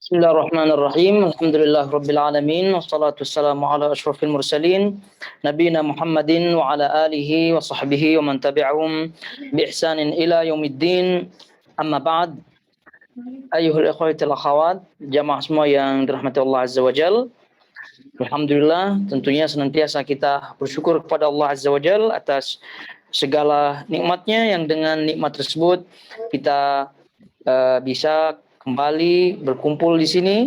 Bismillahirrahmanirrahim. Alhamdulillah rabbil alamin wassalatu wassalamu ala asyrafil mursalin nabiyina Muhammadin wa ala alihi wa sahbihi wa man tabi'ahum bi ihsanin ila yaumiddin. Amma ba'd. Ayyuhal ikhwatil akhawat, jamaah semua yang dirahmati Allah Azza wa Jal. Alhamdulillah, tentunya senantiasa kita bersyukur kepada Allah Azza wa Jal atas segala nikmatnya, yang dengan nikmat tersebut kita bisa kembali berkumpul di sini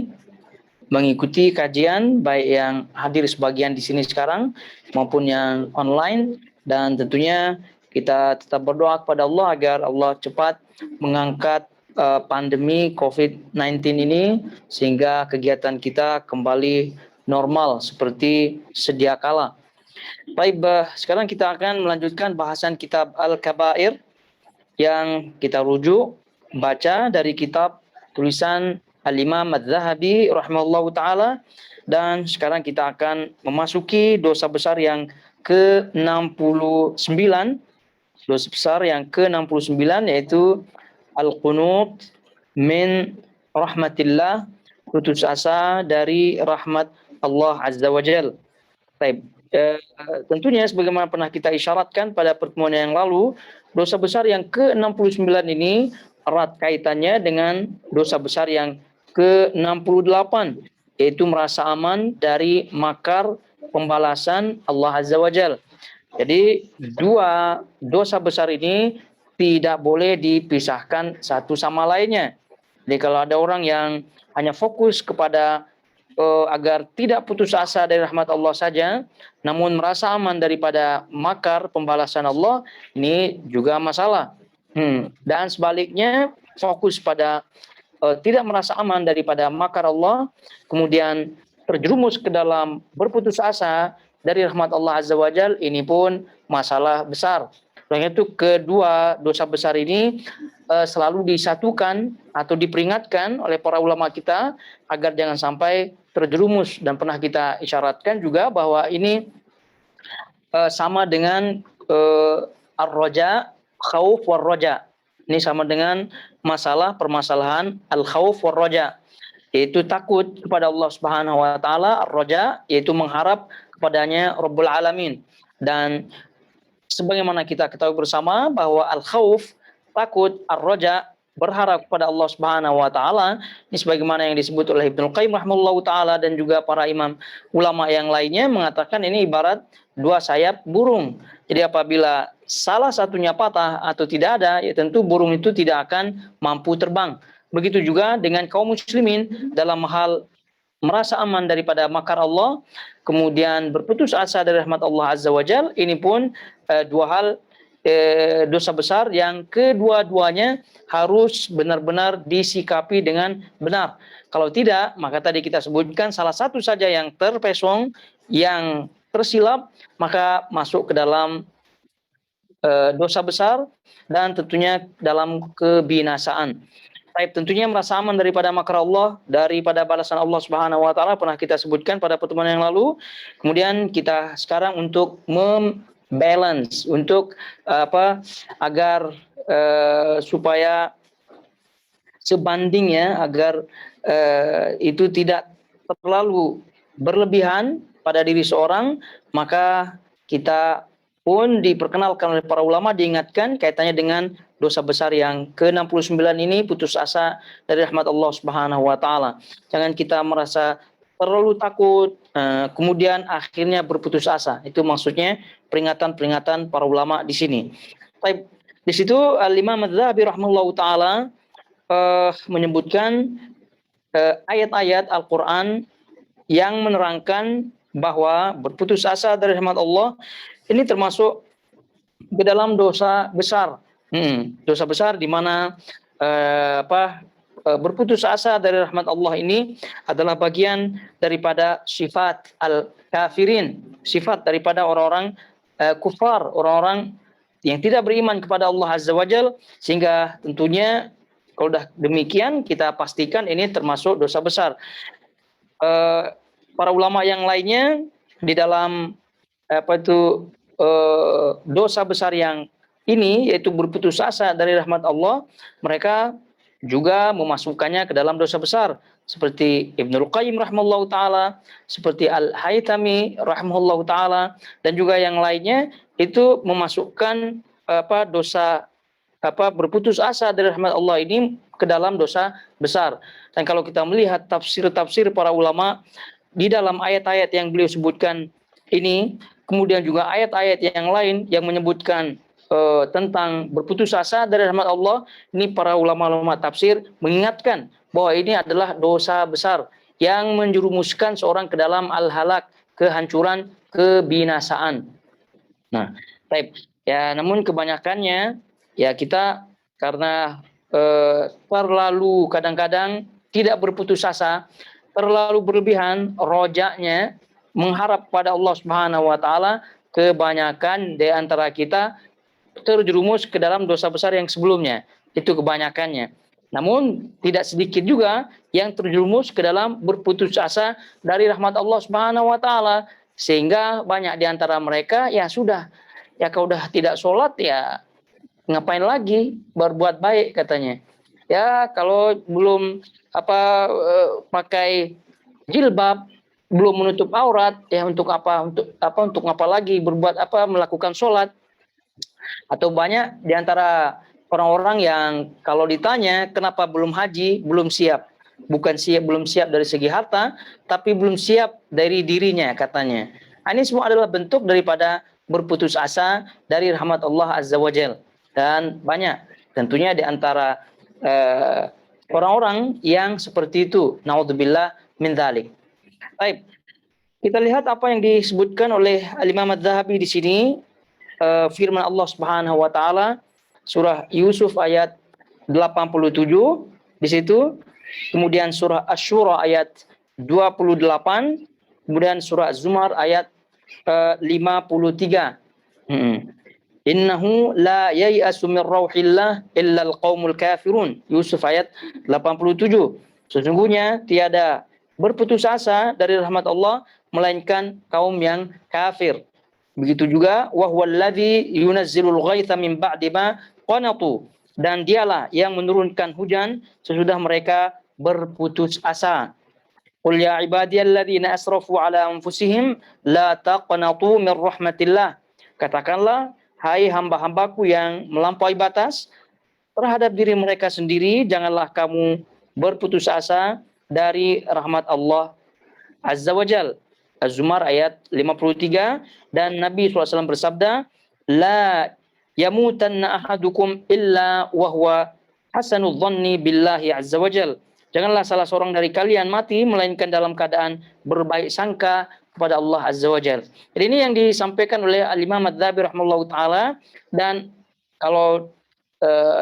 mengikuti kajian, baik yang hadir sebagian di sini sekarang maupun yang online, dan tentunya kita tetap berdoa kepada Allah agar Allah cepat mengangkat pandemi COVID-19 ini sehingga kegiatan kita kembali normal seperti sedia kala. Baik, sekarang kita akan melanjutkan bahasan kitab Al-Kabair yang kita rujuk baca dari kitab tulisan Al-Imam Adz-Dzahabi rahimahullahu taala, dan sekarang kita akan memasuki dosa besar yang ke-69. Dosa besar yang ke-69 yaitu al-qunut min rahmatillah, putus asa dari rahmat Allah Azza wa Jalla. Baik. Tentunya sebagaimana pernah kita isyaratkan pada pertemuan yang lalu, dosa besar yang ke-69 ini erat kaitannya dengan dosa besar yang ke-68, yaitu merasa aman dari makar pembalasan Allah Azza wa Jalla. Jadi dua dosa besar ini tidak boleh dipisahkan satu sama lainnya. Jadi kalau ada orang yang hanya fokus kepada agar tidak putus asa dari rahmat Allah saja, namun merasa aman daripada makar pembalasan Allah, ini juga masalah. Dan sebaliknya, fokus pada tidak merasa aman daripada makar Allah, kemudian terjerumus ke dalam berputus asa dari rahmat Allah Azza wa Jal, ini pun masalah besar. Oleh itu kedua dosa besar ini selalu disatukan atau diperingatkan oleh para ulama kita agar jangan sampai terjerumus, dan pernah kita isyaratkan juga bahwa ini sama dengan ar-raja, khauf war raja. Ini sama dengan permasalahan al-khauf war raja, yaitu takut kepada Allah Subhanahu wa taala, ar-raja yaitu mengharap kepadanya Rabbul Alamin. Dan sebagaimana kita ketahui bersama bahwa al-khauf takut, ar-raja berharap kepada Allah Subhanahu wa taala, ini sebagaimana yang disebut oleh Ibnu Qayyim rahimahullahu taala dan juga para imam ulama yang lainnya mengatakan ini ibarat dua sayap burung. Jadi apabila salah satunya patah atau tidak ada, ya tentu burung itu tidak akan mampu terbang. Begitu juga dengan kaum muslimin dalam hal merasa aman daripada makar Allah, kemudian berputus asa dari rahmat Allah Azza wa Jal, ini pun dua hal dosa besar yang kedua-duanya harus benar-benar disikapi dengan benar. Kalau tidak, maka tadi kita sebutkan salah satu saja yang terpesong, yang tersilap, maka masuk ke dalam dosa besar dan tentunya dalam kebinasaan. Baik, tentunya merasa aman daripada makar Allah, daripada balasan Allah Subhanahu wa taala pernah kita sebutkan pada pertemuan yang lalu. Kemudian kita sekarang untuk balance, untuk agar supaya sebanding, ya, agar itu tidak terlalu berlebihan pada diri seorang, maka kita pun diperkenalkan oleh para ulama, diingatkan kaitannya dengan dosa besar yang ke-69 ini, putus asa dari rahmat Allah Subhanahu wa taala. Jangan kita merasa terlalu takut kemudian akhirnya berputus asa. Itu maksudnya peringatan-peringatan para ulama di sini. Baik, di situ Al-Imam Adz-Dzahabi rahimahullahu taala menyebutkan ayat-ayat Al-Qur'an yang menerangkan bahwa berputus asa dari rahmat Allah ini termasuk ke dalam dosa besar. Dosa besar di mana berputus asa dari rahmat Allah ini adalah bagian daripada sifat al-kafirin, sifat daripada orang-orang kufar, orang-orang yang tidak beriman kepada Allah Azza wa Jal, sehingga tentunya kalau dah demikian kita pastikan ini termasuk dosa besar. Para ulama yang lainnya di dalam dosa besar yang ini, yaitu berputus asa dari rahmat Allah, mereka juga memasukkannya ke dalam dosa besar, seperti Ibnul Qayyim rahimahullahu taala, seperti Al-Haythami rahimahullahu taala, dan juga yang lainnya itu memasukkan dosa berputus asa dari rahmat Allah ini ke dalam dosa besar. Dan kalau kita melihat tafsir-tafsir para ulama di dalam ayat-ayat yang beliau sebutkan ini, kemudian juga ayat-ayat yang lain yang menyebutkan tentang berputus asa dari rahmat Allah, ini para ulama-ulama tafsir mengingatkan bahwa ini adalah dosa besar yang menjerumuskan seorang ke dalam al-halak, kehancuran, kebinasaan. Nah, baik. Ya, namun kebanyakannya ya kita karena terlalu kadang-kadang tidak berputus asa, terlalu berlebihan rojaknya mengharap pada Allah Subhanahu wa taala, kebanyakan di antara kita terjerumus ke dalam dosa besar yang sebelumnya. Itu kebanyakannya. Namun tidak sedikit juga yang terjerumus ke dalam berputus asa dari rahmat Allah Subhanahu wa taala, sehingga banyak di antara mereka ya sudah, ya kalau udah tidak sholat ya ngapain lagi berbuat baik katanya. Ya kalau belum pakai jilbab, belum menutup aurat, ya untuk apa lagi berbuat melakukan sholat. Atau banyak di antara orang-orang yang kalau ditanya kenapa belum haji, belum siap. Bukan belum siap dari segi harta, tapi belum siap dari dirinya katanya. Ini semua adalah bentuk daripada berputus asa dari rahmat Allah Azza wa Jal. Dan banyak tentunya di antara orang-orang yang seperti itu. Naudzubillah min dzalik. Baik. Kita lihat apa yang disebutkan oleh Al-Imam Adz-Dzahabi di sini. Firman Allah Subhanahu wa taala surah Yusuf ayat 87 di situ, kemudian surah Asy-Syura ayat 28, kemudian surah Az-Zumar ayat 53. Innahu la yai'asu min rauhillah illa al-qaumul kafirun. Yusuf ayat 87. Sesungguhnya tiada berputus asa dari rahmat Allah melainkan kaum yang kafir. Begitu juga wahwallazi yunazzilul ghaitha min ba'di ma qanatu, dan dialah yang menurunkan hujan sesudah mereka berputus asa. Qul ya ibadiyalladzina asrafu ala anfusihim la taqnatu min rahmatillah. Katakanlah, hai hamba-hambaku yang melampaui batas terhadap diri mereka sendiri, janganlah kamu berputus asa dari rahmat Allah Azza wa Jal. Az-Zumar ayat 53, dan Nabi SAW bersabda, la yamutanna ahadukum illa wahwa hasanul dhanni billahi azza wajal. Janganlah salah seorang dari kalian mati melainkan dalam keadaan berbaik sangka kepada Allah azza wajal. Jadi ini yang disampaikan oleh Al-Imam Adz-Dzahabi rahimahullahu taala, dan kalau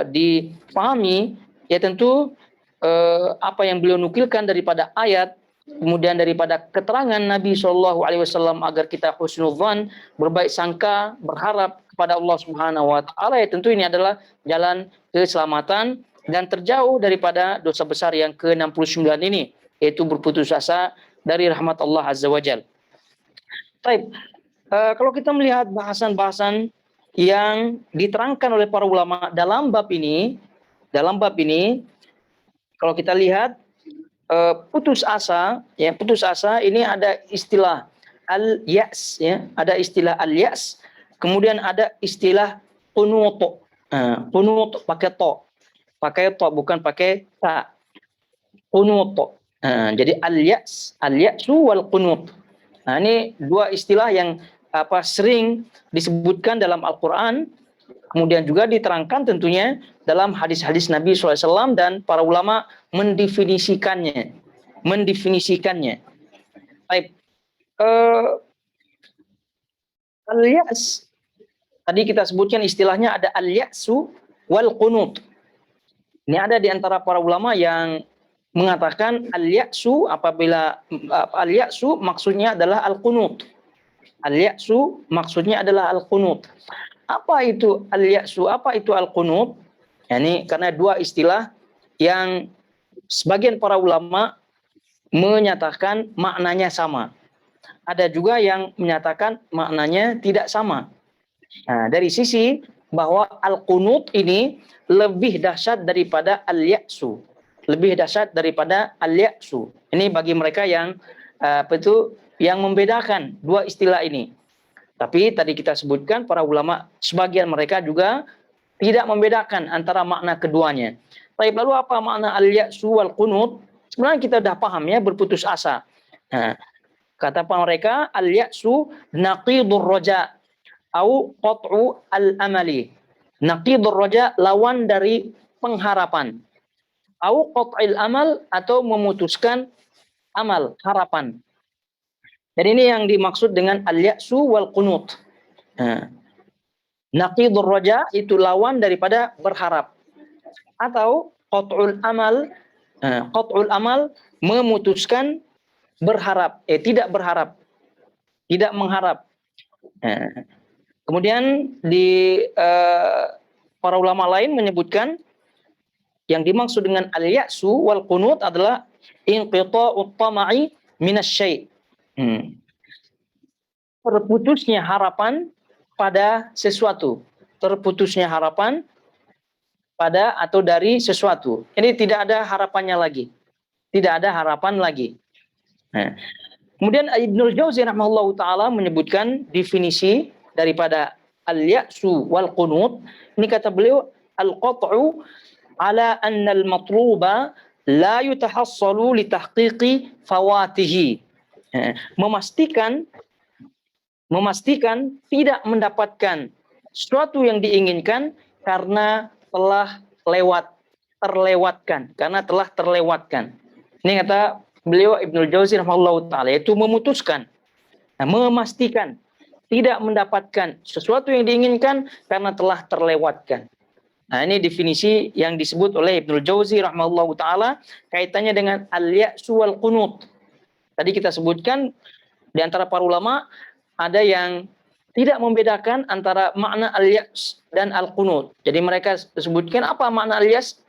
dipahami ya tentu apa yang beliau nukilkan daripada ayat, kemudian daripada keterangan Nabi SAW agar kita husnudzan, berbaik sangka, berharap kepada Allah Subhanahu wa taala, ya tentu ini adalah jalan keselamatan dan terjauh daripada dosa besar yang ke-69 ini, yaitu berputus asa dari rahmat Allah Azza wa Jalla. Baik, kalau kita melihat bahasan-bahasan yang diterangkan oleh para ulama dalam bab ini, kalau kita lihat putus asa ini ada istilah al-ya's, ya, ada istilah al-ya's, kemudian ada istilah qunut. Qunut pakai to, bukan pakai ta. Qunut. Jadi al-ya'su wal qunut. Nah, ini dua istilah yang sering disebutkan dalam Al-Qur'an, kemudian juga diterangkan tentunya dalam hadis-hadis Nabi SAW, dan para ulama mendefinisikannya. Baik. Al-ya's, tadi kita sebutkan istilahnya ada al-ya'su wal qunut. Ini ada di antara para ulama yang mengatakan al-ya'su, apabila al-ya'su maksudnya adalah al-qunut. Al-ya'su maksudnya adalah al-qunut. Apa itu al-ya'su? Apa itu al-qunut? Ini karena dua istilah yang sebagian para ulama menyatakan maknanya sama. Ada juga yang menyatakan maknanya tidak sama. Nah, dari sisi bahwa al-qunut ini lebih dahsyat daripada al-ya'su. Lebih dahsyat daripada al-ya'su. Ini bagi mereka yang yang membedakan dua istilah ini. Tapi tadi kita sebutkan para ulama sebagian mereka juga tidak membedakan antara makna keduanya. Baik, lalu apa makna al-ya'su wal qunut? Sebenarnya kita sudah paham ya, berputus asa. Nah, kata mereka al-ya'su naqidur raja au qat'u al-amali. Naqidur raja lawan dari pengharapan. Au qat'il amal atau memutuskan amal, harapan. Jadi ini yang dimaksud dengan al-ya'su wal qunut. Nah, naqidur raja itu lawan daripada berharap. Atau qat'ul amal memutuskan berharap, tidak berharap, tidak mengharap. Kemudian di para ulama lain menyebutkan yang dimaksud dengan al-ya'su wal qunut adalah inqita'ut tama'i minasy-syai'. Terputusnya harapan pada sesuatu. Terputusnya harapan pada atau dari sesuatu. Ini tidak ada harapannya lagi. Tidak ada harapan lagi. Nah, kemudian Ibnul Jauzi rahimahullahu taala menyebutkan definisi daripada al-ya'su wal qunut. Ini kata beliau al-qat'u ala anna al-matluba la yutahassalu li tahqiqi fawatihi. Memastikan tidak mendapatkan sesuatu yang diinginkan karena telah terlewatkan. Ini kata beliau Ibnul Jauzi rahimahullahu taala, yaitu memutuskan, memastikan tidak mendapatkan sesuatu yang diinginkan karena telah terlewatkan. Nah, ini definisi yang disebut oleh Ibnul Jauzi rahimahullahu taala kaitannya dengan al-ya'su wal qunut. Tadi kita sebutkan di antara para ulama ada yang tidak membedakan antara makna al-ya's dan al-qunut. Jadi mereka sebutkan apa makna al-ya's?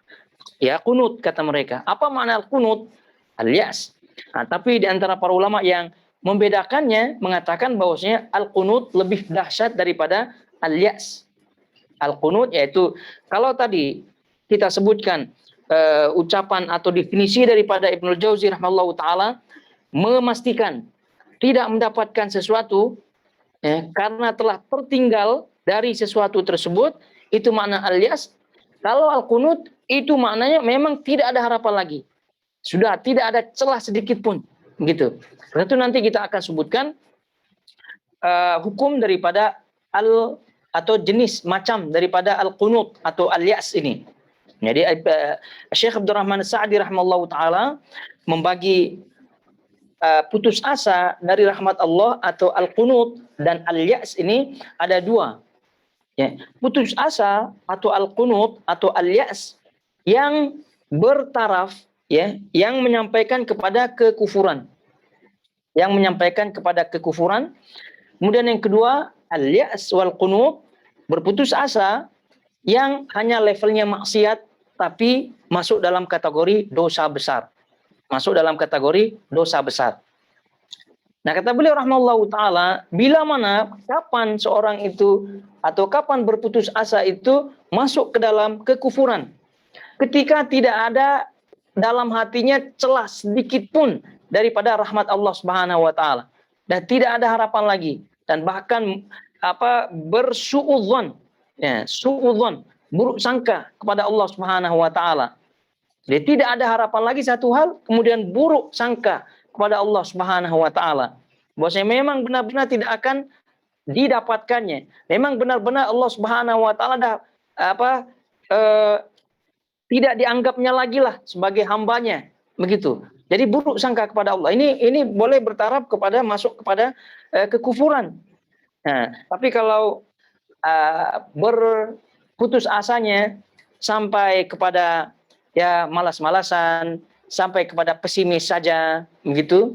Ya qunut kata mereka. Apa makna al-qunut? Al-ya's. Nah, tapi di antara para ulama yang membedakannya mengatakan bahwasanya al-qunut lebih dahsyat daripada al-ya's. Al-qunut yaitu kalau tadi kita sebutkan ucapan atau definisi daripada Ibnul Jauzi rahimahullahu taala memastikan tidak mendapatkan sesuatu karena telah tertinggal dari sesuatu tersebut, itu makna al-yas. Kalau al-qunut itu maknanya memang tidak ada harapan lagi. Sudah tidak ada celah sedikit pun, begitu. Tentu nanti kita akan sebutkan hukum daripada atau jenis macam daripada al-qunut atau al-yas ini. Jadi Syekh Abdurrahman As-Sa'di rahimahullahu taala membagi putus asa dari rahmat Allah atau al-qunut dan al-ya's ini ada dua. Ya, putus asa atau al-qunut atau al-ya's yang bertaraf, ya, yang menyampaikan kepada kekufuran. Kemudian yang kedua, al-ya's wal qunut, berputus asa yang hanya levelnya maksiat tapi masuk dalam kategori dosa besar. Nah, kata beliau rahimahullahu taala, bila mana kapan seorang itu atau kapan berputus asa itu masuk ke dalam kekufuran, ketika tidak ada dalam hatinya celah sedikit pun daripada rahmat Allah Subhanahu wa taala dan tidak ada harapan lagi, dan bahkan bersuudzon, buruk sangka kepada Allah Subhanahu wa taala. Jadi tidak ada harapan lagi satu hal, kemudian buruk sangka kepada Allah Subhanahu wa taala. Bahwasanya memang benar-benar tidak akan didapatkannya. Memang benar-benar Allah Subhanahu wa taala tidak dianggapnya lagi lah sebagai hambanya, begitu. Jadi buruk sangka kepada Allah. Ini boleh bertaraf kepada masuk kepada kekufuran. Nah, tapi kalau berputus asanya sampai kepada malas-malasan, sampai kepada pesimis saja, begitu.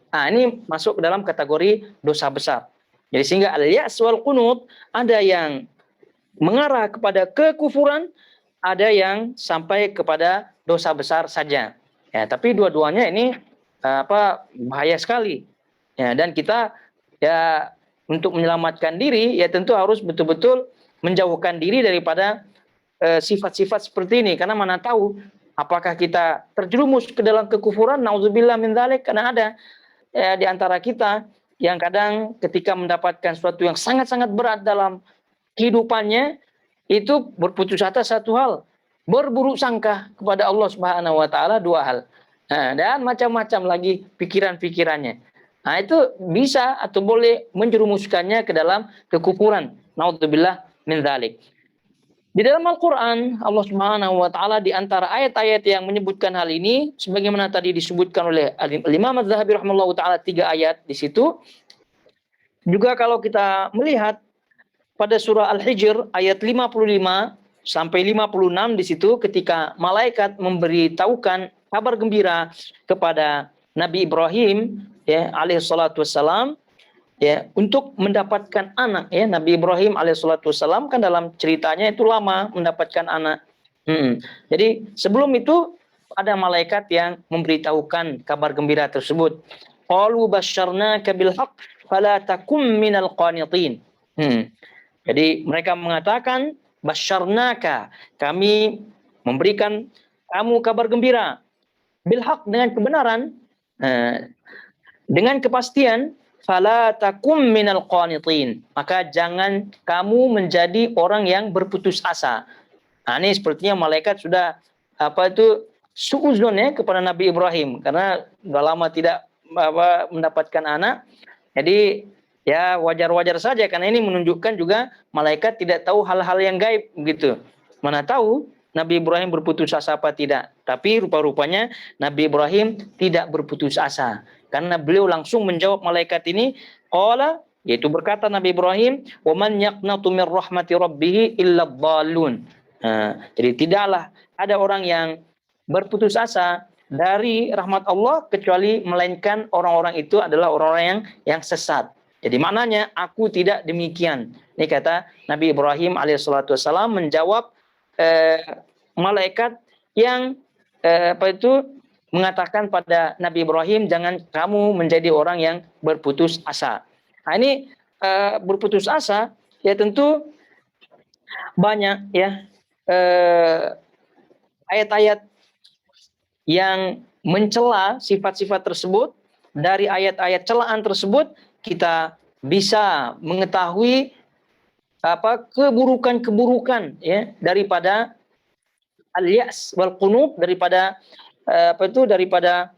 Nah, ini masuk ke dalam kategori dosa besar. Jadi sehingga al-ya's wal qunut ada yang mengarah kepada kekufuran, ada yang sampai kepada dosa besar saja. Ya, tapi dua-duanya ini bahaya sekali. Ya, dan kita untuk menyelamatkan diri tentu harus betul-betul menjauhkan diri daripada sifat-sifat seperti ini, karena mana tahu apakah kita terjerumus ke dalam kekufuran, naudzubillah min dzalik, karena ada di antara kita yang kadang ketika mendapatkan sesuatu yang sangat-sangat berat dalam kehidupannya, itu berputus asa satu hal, berburuk sangka kepada Allah Subhanahu wa taala dua hal. Nah, dan macam-macam lagi pikiran-pikirannya. Nah, itu bisa atau boleh menjerumuskannya ke dalam kekufuran. Naudzubillah min dzalik. Di dalam Al-Quran, Allah Subhanahu wa taala di antara ayat-ayat yang menyebutkan hal ini, sebagaimana tadi disebutkan oleh Imam Az-Zahabi rahimahullahu taala 3 ayat di situ. Juga kalau kita melihat pada surah Al-Hijr ayat 55 sampai 56 di situ, ketika malaikat memberitahukan kabar gembira kepada Nabi Ibrahim ya alaihi salatu wassalam, ya, untuk mendapatkan anak, ya. Nabi Ibrahim alaihissalatu wassalam kan dalam ceritanya itu lama mendapatkan anak. Jadi sebelum itu ada malaikat yang memberitahukan kabar gembira tersebut. Qalu basyarnaka bil haqq fala takum minal qanitin. Jadi mereka mengatakan basyarnaka, kami memberikan kamu kabar gembira bil haqq, dengan kebenaran, dengan kepastian, fala takum minal qanitin, maka jangan kamu menjadi orang yang berputus asa. Nah, ini sepertinya malaikat sudah suuzon ya kepada Nabi Ibrahim, karena sudah lama tidak mendapatkan anak. Jadi ya wajar-wajar saja, karena ini menunjukkan juga malaikat tidak tahu hal-hal yang gaib gitu. Mana tahu Nabi Ibrahim berputus asa apa tidak. Tapi rupa-rupanya Nabi Ibrahim tidak berputus asa, karena beliau langsung menjawab malaikat ini, qala, yaitu berkata Nabi Ibrahim, wa man yaqnatu min rahmati rabbih illa dhalun. Jadi tidaklah ada orang yang berputus asa dari rahmat Allah kecuali melainkan orang-orang itu adalah orang-orang yang sesat. Jadi maknanya aku tidak demikian. Ini kata Nabi Ibrahim alaihissalatu wassalam menjawab malaikat yang mengatakan pada Nabi Ibrahim, jangan kamu menjadi orang yang berputus asa. Nah, ini berputus asa ya tentu banyak ya ayat-ayat yang mencela sifat-sifat tersebut. Dari ayat-ayat celaan tersebut kita bisa mengetahui keburukan-keburukan ya daripada al-yas wal qunut, daripada daripada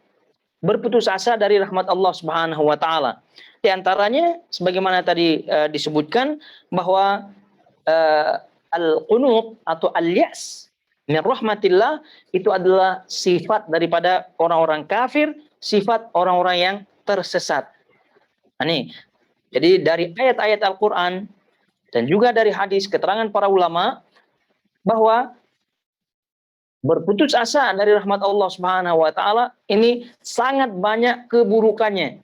berputus asa dari rahmat Allah Subhanahu wa taala. Di antaranya sebagaimana tadi disebutkan bahwa al-qunut atau al-yas min rahmatillah itu adalah sifat daripada orang-orang kafir, sifat orang-orang yang tersesat. Ini jadi dari ayat-ayat Al-Qur'an dan juga dari hadis keterangan para ulama bahwa berputus asa dari rahmat Allah Subhanahu wa taala ini sangat banyak keburukannya,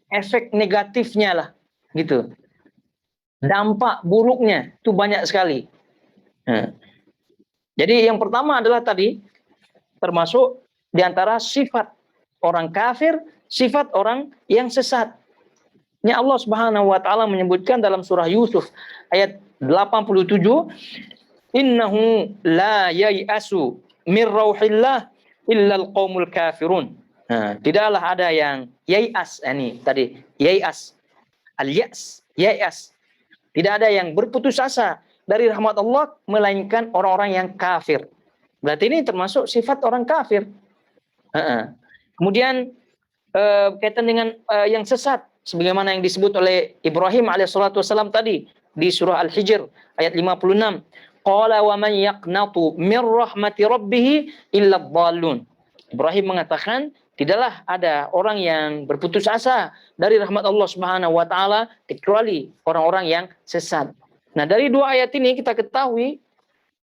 efek negatifnya lah gitu. Dampak buruknya itu banyak sekali. Jadi yang pertama adalah tadi termasuk di antara sifat orang kafir, sifat orang yang sesat. Ini Allah Subhanahu wa taala menyebutkan dalam surah Yusuf ayat 87, innahu la yai'asu min rauhillah illal qaumul kafirun. Tidaklah ada yang yai'as, ini tadi yai'as, al-ya'as, yai'as. Tidak ada yang berputus asa dari rahmat Allah melainkan orang-orang yang kafir. Berarti ini termasuk sifat orang kafir. Kemudian kaitan dengan yang sesat sebagaimana yang disebut oleh Ibrahim alaihissalatu wassalam tadi di surah Al-Hijr ayat 56. Qala wa man yaqnatu min rahmati rabbih illa dhalun. Ibrahim mengatakan tidaklah ada orang yang berputus asa dari rahmat Allah Subhanahu wa taala kecuali orang-orang yang sesat. Nah, dari dua ayat ini kita ketahui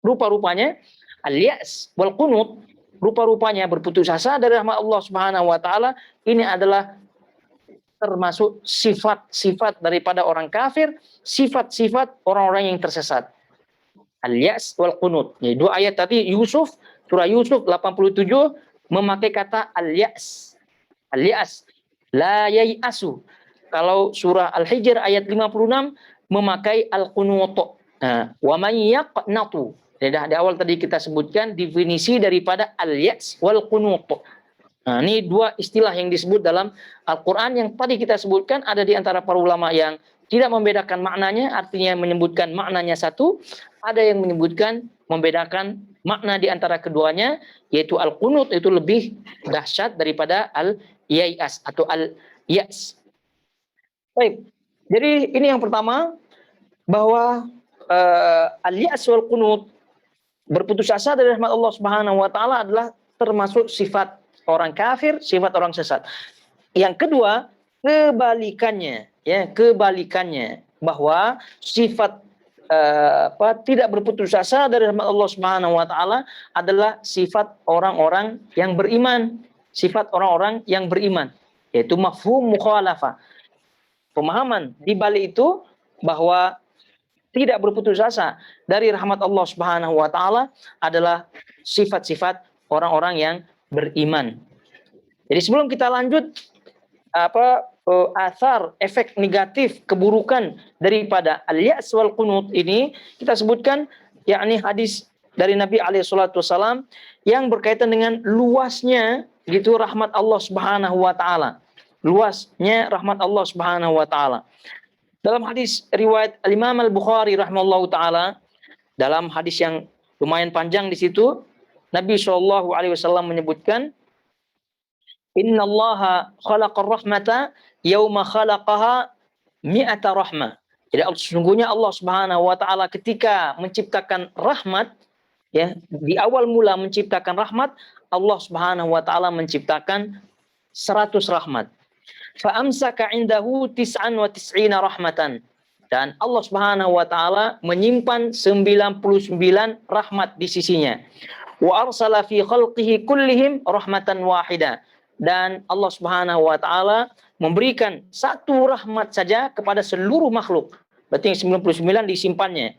rupa-rupanya al-ya'as wal qunut, rupa-rupanya berputus asa dari rahmat Allah Subhanahu wa taala ini adalah termasuk sifat-sifat daripada orang kafir, sifat-sifat orang-orang yang tersesat. Al-ya'as wal qunut. Jadi dua ayat tadi Yusuf, surah Yusuf 87 memakai kata al-ya'as. Al-ya'as, la yai'asu. Kalau surah Al-Hijr ayat 56 memakai al-qunut. Wa may yaqnatu. Di awal tadi kita sebutkan definisi daripada al-ya's wal qunut. Nah, ini dua istilah yang disebut dalam Al-Quran yang tadi kita sebutkan, ada di antara para ulama yang tidak membedakan maknanya, artinya menyebutkan maknanya satu, ada yang menyebutkan membedakan makna di antara keduanya, yaitu al-qunut itu lebih dahsyat daripada al-ya'as atau al-ya's. Baik. Jadi ini yang pertama, bahwa al-ya's wal qunut, berputus asa dari rahmat Allah Subhanahu wa taala, adalah termasuk sifat orang kafir, sifat orang sesat. Yang kedua, kebalikannya, bahwa sifat tidak berputus asa dari rahmat Allah Subhanahu wa taala adalah sifat orang-orang yang beriman, yaitu mafhum mukhalafah. Pemahaman di balik itu bahwa tidak berputus asa dari rahmat Allah Subhanahu wa taala adalah sifat-sifat orang-orang yang beriman. Jadi sebelum kita lanjut asar, efek negatif, keburukan daripada al-ya's wal qunut ini, kita sebutkan yakni hadis dari Nabi alaihi salatu wasallam yang berkaitan dengan luasnya gitu rahmat Allah Subhanahu wa taala. Luasnya rahmat Allah Subhanahu wa taala. Dalam hadis riwayat Al-Imam Al-Bukhari rahimahullahu taala, dalam hadis yang lumayan panjang di situ, Nabi SAW menyebutkan, Innallaha khalaqar rahmata yauma khalaqaha mi'ata rahmah. Jadi sesungguhnya Allah Subhanahu wa taala ketika menciptakan rahmat, ya, di awal mula menciptakan rahmat, Allah Subhanahu wa taala menciptakan 100 rahmat. Fa amsaka indahu 99 rahmatan. Dan Allah Subhanahu wa taala menyimpan 99 rahmat di sisinya. Wa arsala fi khalqihi kullihim rahmatan wahida. Dan Allah Subhanahu wa taala memberikan satu rahmat saja kepada seluruh makhluk. Berarti yang 99 disimpannya.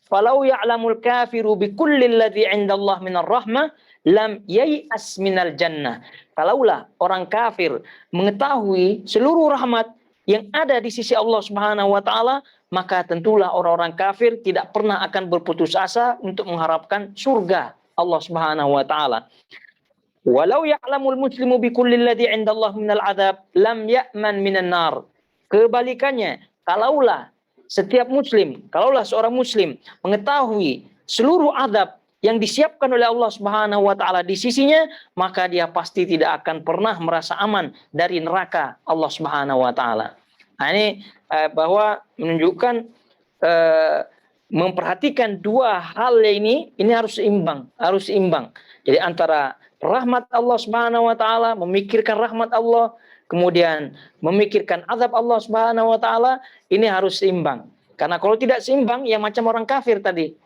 Falau ya'lamul kafiru bi kulli alladhi 'indallah minar rahmah lam yai'as minal jannah. Kalaulah orang kafir mengetahui seluruh rahmat yang ada di sisi Allah Subhanahu wa taala, maka tentulah orang-orang kafir tidak pernah akan berputus asa untuk mengharapkan surga Allah Subhanahu wa taala. Walau ya'lamul muslimu bi kulli alladhi 'indallah minal 'adzab lam ya'man minan nar. Kebalikannya, kalaulah seorang muslim mengetahui seluruh azab yang disiapkan oleh Allah Subhanahu wa taala di sisinya, maka dia pasti tidak akan pernah merasa aman dari neraka Allah Subhanahu wa taala. Nah, ini bahwa menunjukkan memperhatikan dua hal ini harus seimbang. Jadi antara rahmat Allah Subhanahu wa taala, memikirkan rahmat Allah, kemudian memikirkan azab Allah Subhanahu wa taala, ini harus seimbang. Karena kalau tidak seimbang, ya macam orang kafir tadi.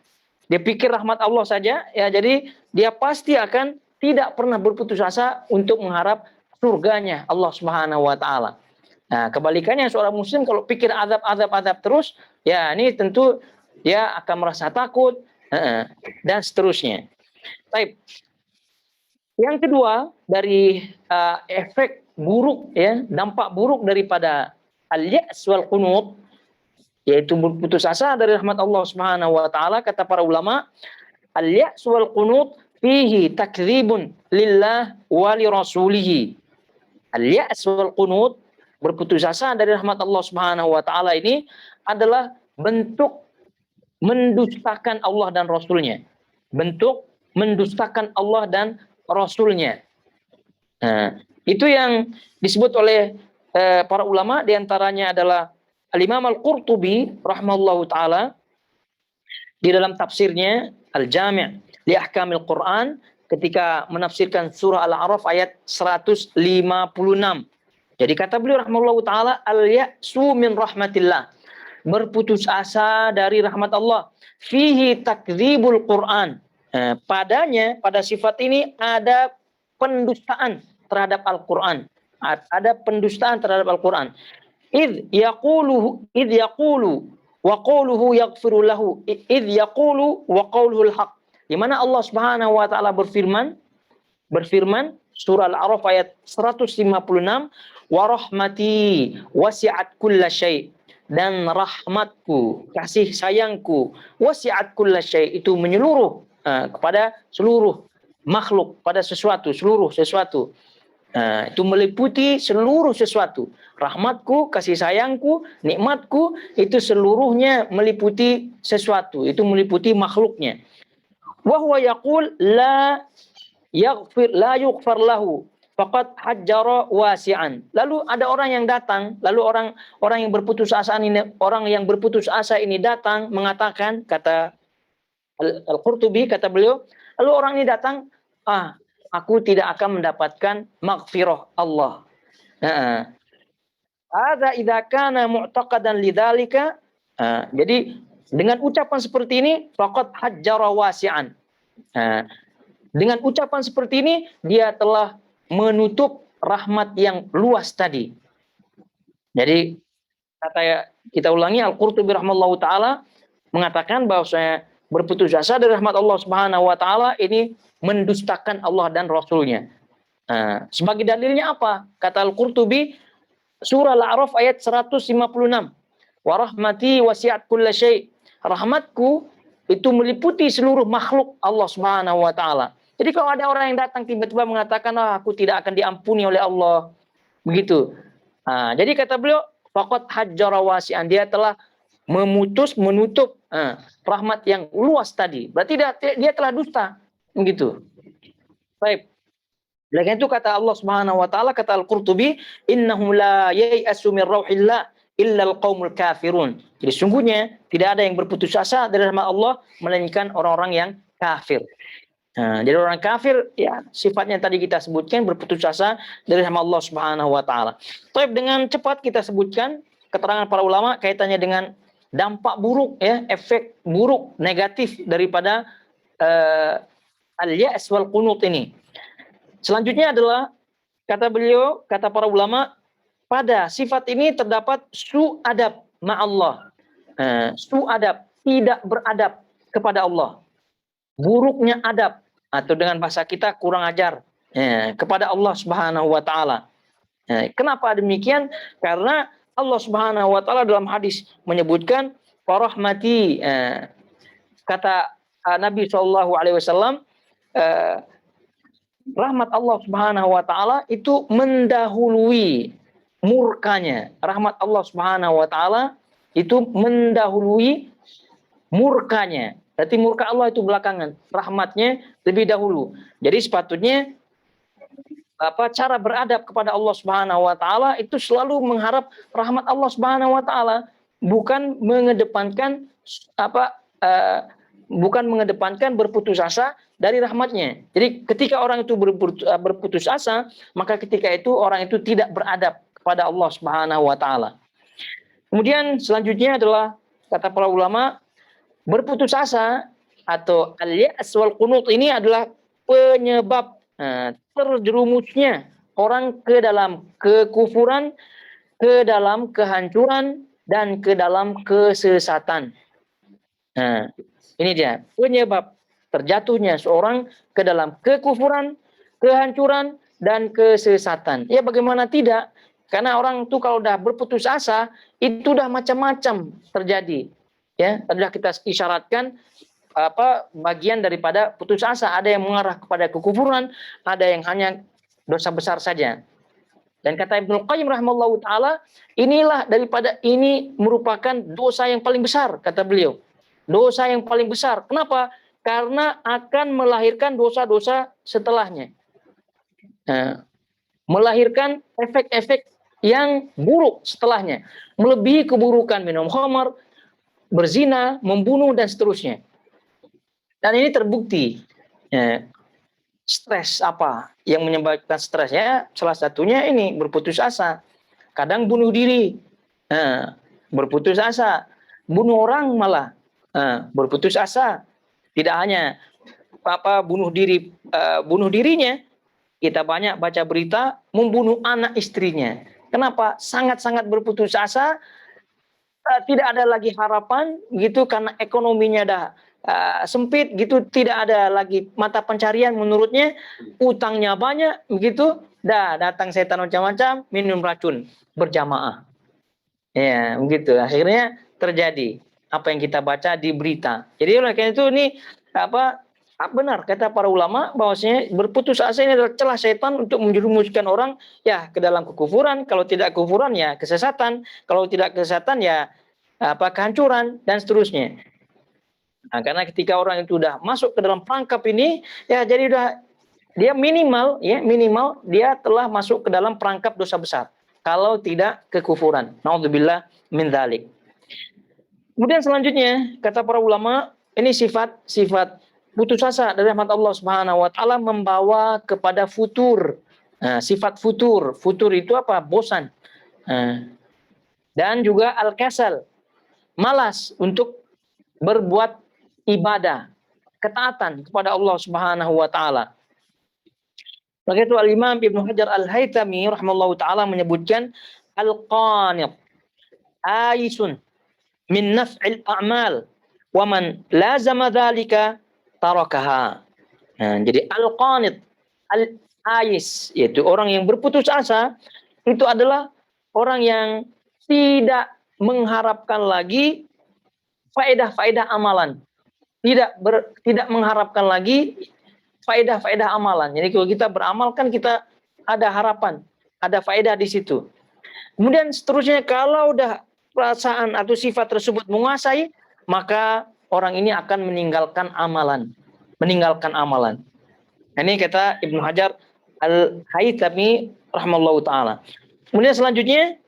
Dia pikir rahmat Allah saja, ya jadi dia pasti akan tidak pernah berputus asa untuk mengharap surganya Allah Subhanahu wa taala. Nah, kebalikannya seorang muslim kalau pikir azab terus, ya ini tentu dia akan merasa takut dan seterusnya. Baik. Yang kedua dari efek buruk, ya, dampak buruk daripada al-ya's wal qunut, yaitu berputus asa dari rahmat Allah Subhanahu wa taala, kata para ulama, al-ya's wal qunut fihi takdzibun lillah wa li rasulih. Al-ya's wal qunut, berputus asa dari rahmat Allah Subhanahu wa taala, ini adalah bentuk mendustakan Allah dan Rasulnya. Bentuk mendustakan Allah dan Rasulnya. Nah, itu yang disebut oleh para ulama, diantaranya adalah Al-Imam Al-Qurtubi rahimahullahu ta'ala di dalam tafsirnya Al-Jami' li Ahkamil Quran ketika menafsirkan surah Al-A'raf ayat 156. Jadi kata beliau rahimahullahu ta'ala, al-ya'su min rahmatillah, berputus asa dari rahmat Allah, fihi takdzibul Quran, padanya, pada sifat ini ada pendustaan terhadap Al-Quran, ada pendustaan terhadap Al-Quran. Idh yaqulu wa qawluhu yaghfiru lahu, idh yaqulu wa qawluhu al-haq. Di mana Allah Subhanahu wa taala berfirman surah Al-A'raf ayat 156, wa rahmati wasi'at kulla syai', dan rahmatku, kasih sayangku, wasi'at kullasyai, itu menyeluruh kepada seluruh makhluk, pada sesuatu, seluruh sesuatu. Itu meliputi seluruh sesuatu. Rahmatku, kasih sayangku, nikmatku, itu seluruhnya meliputi sesuatu. Itu meliputi makhluknya. Wa huwa yaqul la yughfar lahu faqad hajjara wasi'an. Lalu ada orang yang datang, lalu orang yang berputus asa ini datang mengatakan, kata Al-Qurtubi, kata beliau, lalu orang ini datang, aku tidak akan mendapatkan maghfirah Allah. Hadza idza kana mu'taqadan lidzalika. Jadi dengan ucapan seperti ini faqad hajjara wasi'an. Dengan ucapan seperti ini dia telah menutup rahmat yang luas tadi. Jadi kita ulangi, Al-Qurtubi rahimahullahu taala mengatakan bahwasanya berputus asa dari rahmat Allah Subhanahu wa taala ini mendustakan Allah dan Rasulnya. Sebagai dalilnya apa? Kata Al-Qurtubi, surah Al-A'raf ayat 156. Wa rahmati wasi'at kullasyai. Rahmatku itu meliputi seluruh makhluk Allah Subhanahu wa taala. Jadi kalau ada orang yang datang tiba-tiba mengatakan, aku tidak akan diampuni oleh Allah, begitu. Jadi kata beliau, faqad hajjara wasi'an, dia telah menutup rahmat yang luas tadi. Berarti dia telah dusta, begitu. Baik. Oleh itu kata Allah Subhanahu wa taala, kata Al-Qurtubi, innahu la yai'asu min rauhillah illa al-qaumul kafirun. Jadi sungguhnya tidak ada yang berputus asa dari rahmat Allah melainkan orang-orang yang kafir. Jadi orang kafir ya sifatnya tadi kita sebutkan berputus asa dari rahmat Allah Subhanahu wa taala. Baik, dengan cepat kita sebutkan keterangan para ulama kaitannya dengan dampak buruk, ya, efek buruk negatif daripada al-ya's wal qunut ini. Selanjutnya adalah kata beliau, kata para ulama, pada sifat ini terdapat su'adab ma'allah. Su'adab, tidak beradab kepada Allah. Buruknya adab, atau dengan bahasa kita kurang ajar kepada Allah Subhanahu wa taala. Kenapa demikian? Karena Allah Subhanahu wa taala dalam hadis menyebutkan rahmati, kata Nabi sallallahu alaihi wasallam, rahmat Allah Subhanahu wa taala itu mendahului murkanya. Rahmat Allah Subhanahu wa taala itu mendahului murkanya. Berarti murka Allah itu belakangan, rahmatnya lebih dahulu. Jadi sepatutnya cara beradab kepada Allah Subhanahu wa taala itu selalu mengharap rahmat Allah Subhanahu wa taala, bukan mengedepankan berputus asa dari rahmatnya. Jadi ketika orang itu berputus asa, maka ketika itu orang itu tidak beradab kepada Allah Subhanahu wa taala. Kemudian selanjutnya adalah kata para ulama, berputus asa atau al-ya's wal qunut ini adalah penyebab terjerumusnya orang ke dalam kekufuran, ke dalam kehancuran, dan ke dalam kesesatan. Ini dia penyebab terjatuhnya seorang ke dalam kekufuran, kehancuran, dan kesesatan. Ya bagaimana tidak? Karena orang itu kalau udah berputus asa, itu udah macam-macam terjadi. Ya, sudah kita isyaratkan bagian daripada putus asa. Ada yang mengarah kepada kekufuran, ada yang hanya dosa besar saja. Dan kata Ibnu Qayyim rahimahullahu taala, inilah daripada ini merupakan dosa yang paling besar, kata beliau. Dosa yang paling besar. Kenapa? Karena akan melahirkan dosa-dosa setelahnya. Melahirkan efek-efek yang buruk setelahnya. Melebihi keburukan minum khamar, berzina, membunuh, dan seterusnya. Dan ini terbukti. Stres apa yang menyebabkan stresnya? Salah satunya ini berputus asa. Kadang bunuh diri, berputus asa. Bunuh orang malah, berputus asa. Tidak hanya bunuh dirinya. Kita banyak baca berita membunuh anak istrinya. Kenapa? Sangat-sangat berputus asa. Tidak ada lagi harapan gitu karena ekonominya dah sempit gitu, tidak ada lagi mata pencarian menurutnya, utangnya banyak begitu, datang setan macam-macam, minum racun berjamaah. Ya, begitu. Akhirnya terjadi apa yang kita baca di berita. Jadi oleh karena itu ini apa benar kata para ulama bahwasanya berputus asa ini adalah celah setan untuk menjerumuskan orang ya ke dalam kekufuran, kalau tidak kekufuran ya kesesatan, kalau tidak kesesatan ya apa kehancuran dan seterusnya. Nah, karena ketika orang itu sudah masuk ke dalam perangkap ini ya jadi udah dia minimal dia telah masuk ke dalam perangkap dosa besar. Kalau tidak kekufuran. Naudzubillah min dzalik. Kemudian selanjutnya kata para ulama ini sifat putus asa dari rahmat Allah Subhanahu wa taala membawa kepada futur. Nah, sifat futur. Futur itu apa? Bosan. Nah, dan juga al-kasal, malas untuk berbuat ibadah, ketaatan kepada Allah Subhanahu wa taala. Maka itu Al-Imam Ibnu Hajar Al-Haytami rahimahullahu taala menyebutkan al-qanit aisun min naf'il a'mal wa man lazama dzalika tarakaha. Nah, jadi al-qanit al-ais yaitu orang yang berputus asa itu adalah orang yang tidak mengharapkan lagi faedah-faedah amalan. Tidak mengharapkan lagi faedah-faedah amalan. Jadi kalau kita beramal kan kita ada harapan, ada faedah di situ. Kemudian seterusnya kalau udah perasaan atau sifat tersebut menguasai, maka orang ini akan meninggalkan amalan. Ini kata Ibnu Hajar Al-Haytami rahimahullahu taala. Kemudian selanjutnya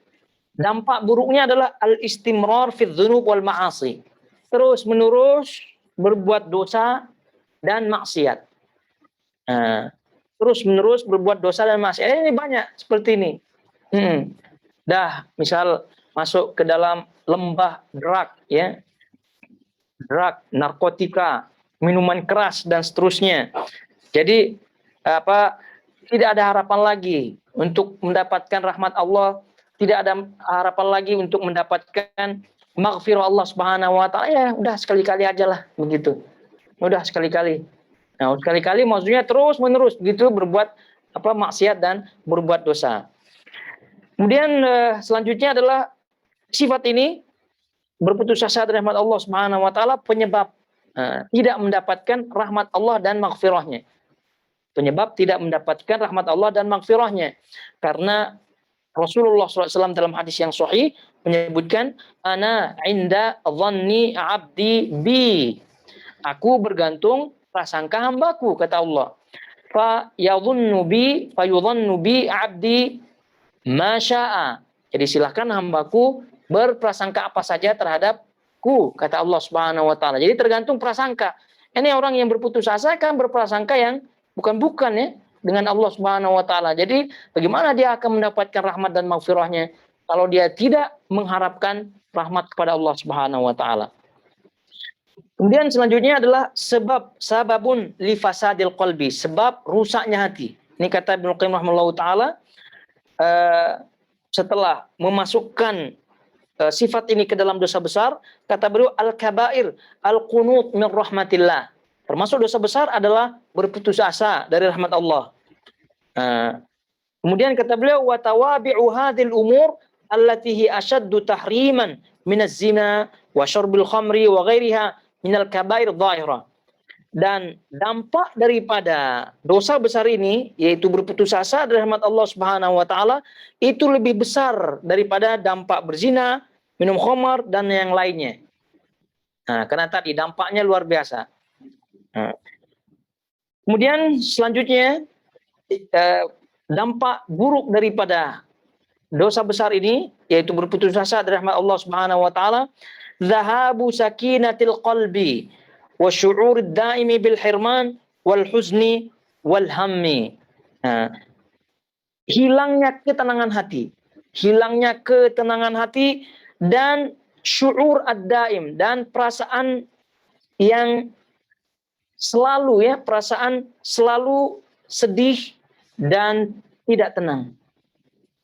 dampak buruknya adalah al-istimrar fi dzunub wal ma'asi. Terus menerus berbuat dosa dan maksiat. Terus menerus berbuat dosa dan maksiat. Ini banyak seperti ini. Misal masuk ke dalam lembah drug, ya, drug, narkotika, minuman keras dan seterusnya. Jadi tidak ada harapan lagi untuk mendapatkan rahmat Allah, tidak ada harapan lagi untuk mendapatkan maghfirah Allah Subhanahu wa taala. Ya udah sekali-kali aja lah begitu. Udah sekali-kali. Nah, sekali-kali maksudnya terus menerus begitu berbuat maksiat dan berbuat dosa. Kemudian selanjutnya adalah sifat ini berputus asa dari rahmat Allah Subhanahu wa taala penyebab tidak mendapatkan rahmat Allah dan maghfirahnya. Penyebab tidak mendapatkan rahmat Allah dan maghfirahnya. Karena Rasulullah SAW dalam hadis yang sahih menyebutkan ana inda dhanni abdi bi. Aku bergantung prasangka hambaku, kata Allah. Fa yadhunnu bi abdi ma syaa. Jadi silakan hambaku berprasangka apa saja terhadapku, kata Allah Subhanahu wa taala. Jadi tergantung prasangka. Ini orang yang berputus asa kan berprasangka yang bukan ya dengan Allah Subhanahu wa taala. Jadi bagaimana dia akan mendapatkan rahmat dan maghfirahnya kalau dia tidak mengharapkan rahmat kepada Allah Subhanahu wa taala. Kemudian selanjutnya adalah sababun li fasadil qalbi, sebab rusaknya hati. Ini kata Ibnu Qayyim rahimahullahu taala setelah memasukkan sifat ini ke dalam dosa besar, kata beliau al-kabair al-qunut min rahmatillah. Termasuk dosa besar adalah berputus asa dari rahmat Allah. Kemudian kata beliau wa tawabi'u hadhil umur allati hi ashaddu tahriman min az-zina wa syarbil khamri wa ghairiha minal kabair dhahira. Dan dampak daripada dosa besar ini, yaitu berputus asa dari rahmat Allah Subhanahu wa taala, itu lebih besar daripada dampak berzina, minum khamar dan yang lainnya. Karena tadi dampaknya luar biasa. Kemudian selanjutnya dampak buruk daripada dosa besar ini, yaitu berputus asa dari rahmat Allah Subhanahu wa taala, zahabu sakinatil qalbi wa syu'urid daimi bil hirman wal huzni wal hammi. Hilangnya ketenangan hati dan syu'ur ad-daim, dan perasaan yang selalu perasaan selalu sedih dan tidak tenang.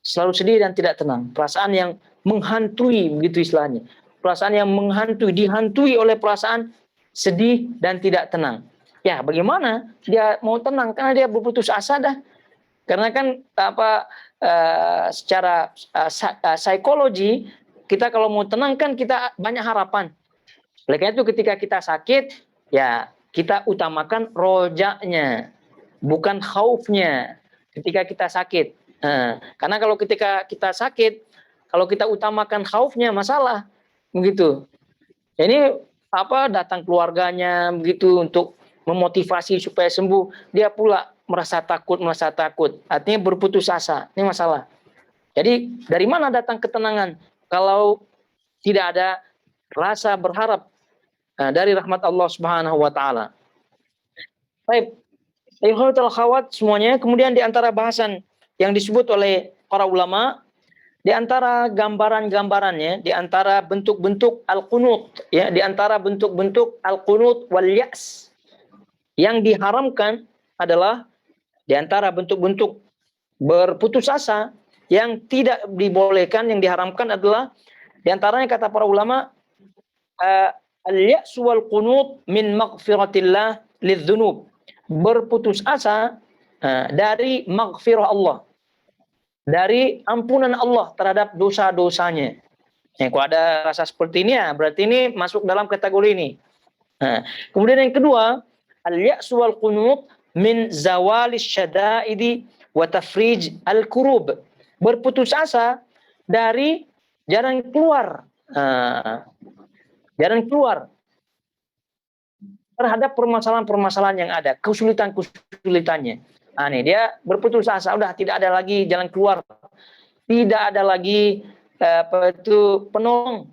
Selalu sedih dan tidak tenang, perasaan yang menghantui begitu istilahnya. Perasaan yang menghantui, dihantui oleh perasaan sedih dan tidak tenang. Ya, bagaimana dia mau tenang? Karena dia berputus asa dah. Karena kan secara psikologi kita kalau mau tenang kan kita banyak harapan. Oleh karena itu ketika kita sakit, ya kita utamakan rojaknya, bukan khaufnya ketika kita sakit. Karena kalau ketika kita sakit, kalau kita utamakan khaufnya, masalah. Begitu. Ini datang keluarganya begitu untuk memotivasi supaya sembuh, dia pula merasa takut. Artinya berputus asa. Ini masalah. Jadi dari mana datang ketenangan kalau tidak ada rasa berharap dari rahmat Allah Subhanahu wa taala. Baik. Ayuhatul akhwat semuanya, kemudian di antara bahasan yang disebut oleh para ulama, di antara gambaran-gambarannya, di antara bentuk-bentuk al-qunut, ya, di antara bentuk-bentuk al-qunut wal ya's yang diharamkan adalah di antara bentuk-bentuk berputus asa yang tidak dibolehkan, yang diharamkan adalah di antaranya kata para ulama al-ya'su wal qunut min maghfiratillah lidzunub. Berputus asa dari maghfirah Allah, dari ampunan Allah terhadap dosa-dosanya. Kalau ada rasa seperti ini, ya berarti ini masuk dalam kategori ini. Kemudian yang kedua, al-ya'su wal qunut min zawalis syada'idi wa tafrij al-kurub. Berputus asa dari jalan keluar. Jalan keluar terhadap permasalahan-permasalahan yang ada, kesulitan-kesulitannya. Nih dia berputus asa, udah tidak ada lagi jalan keluar, tidak ada lagi penolong,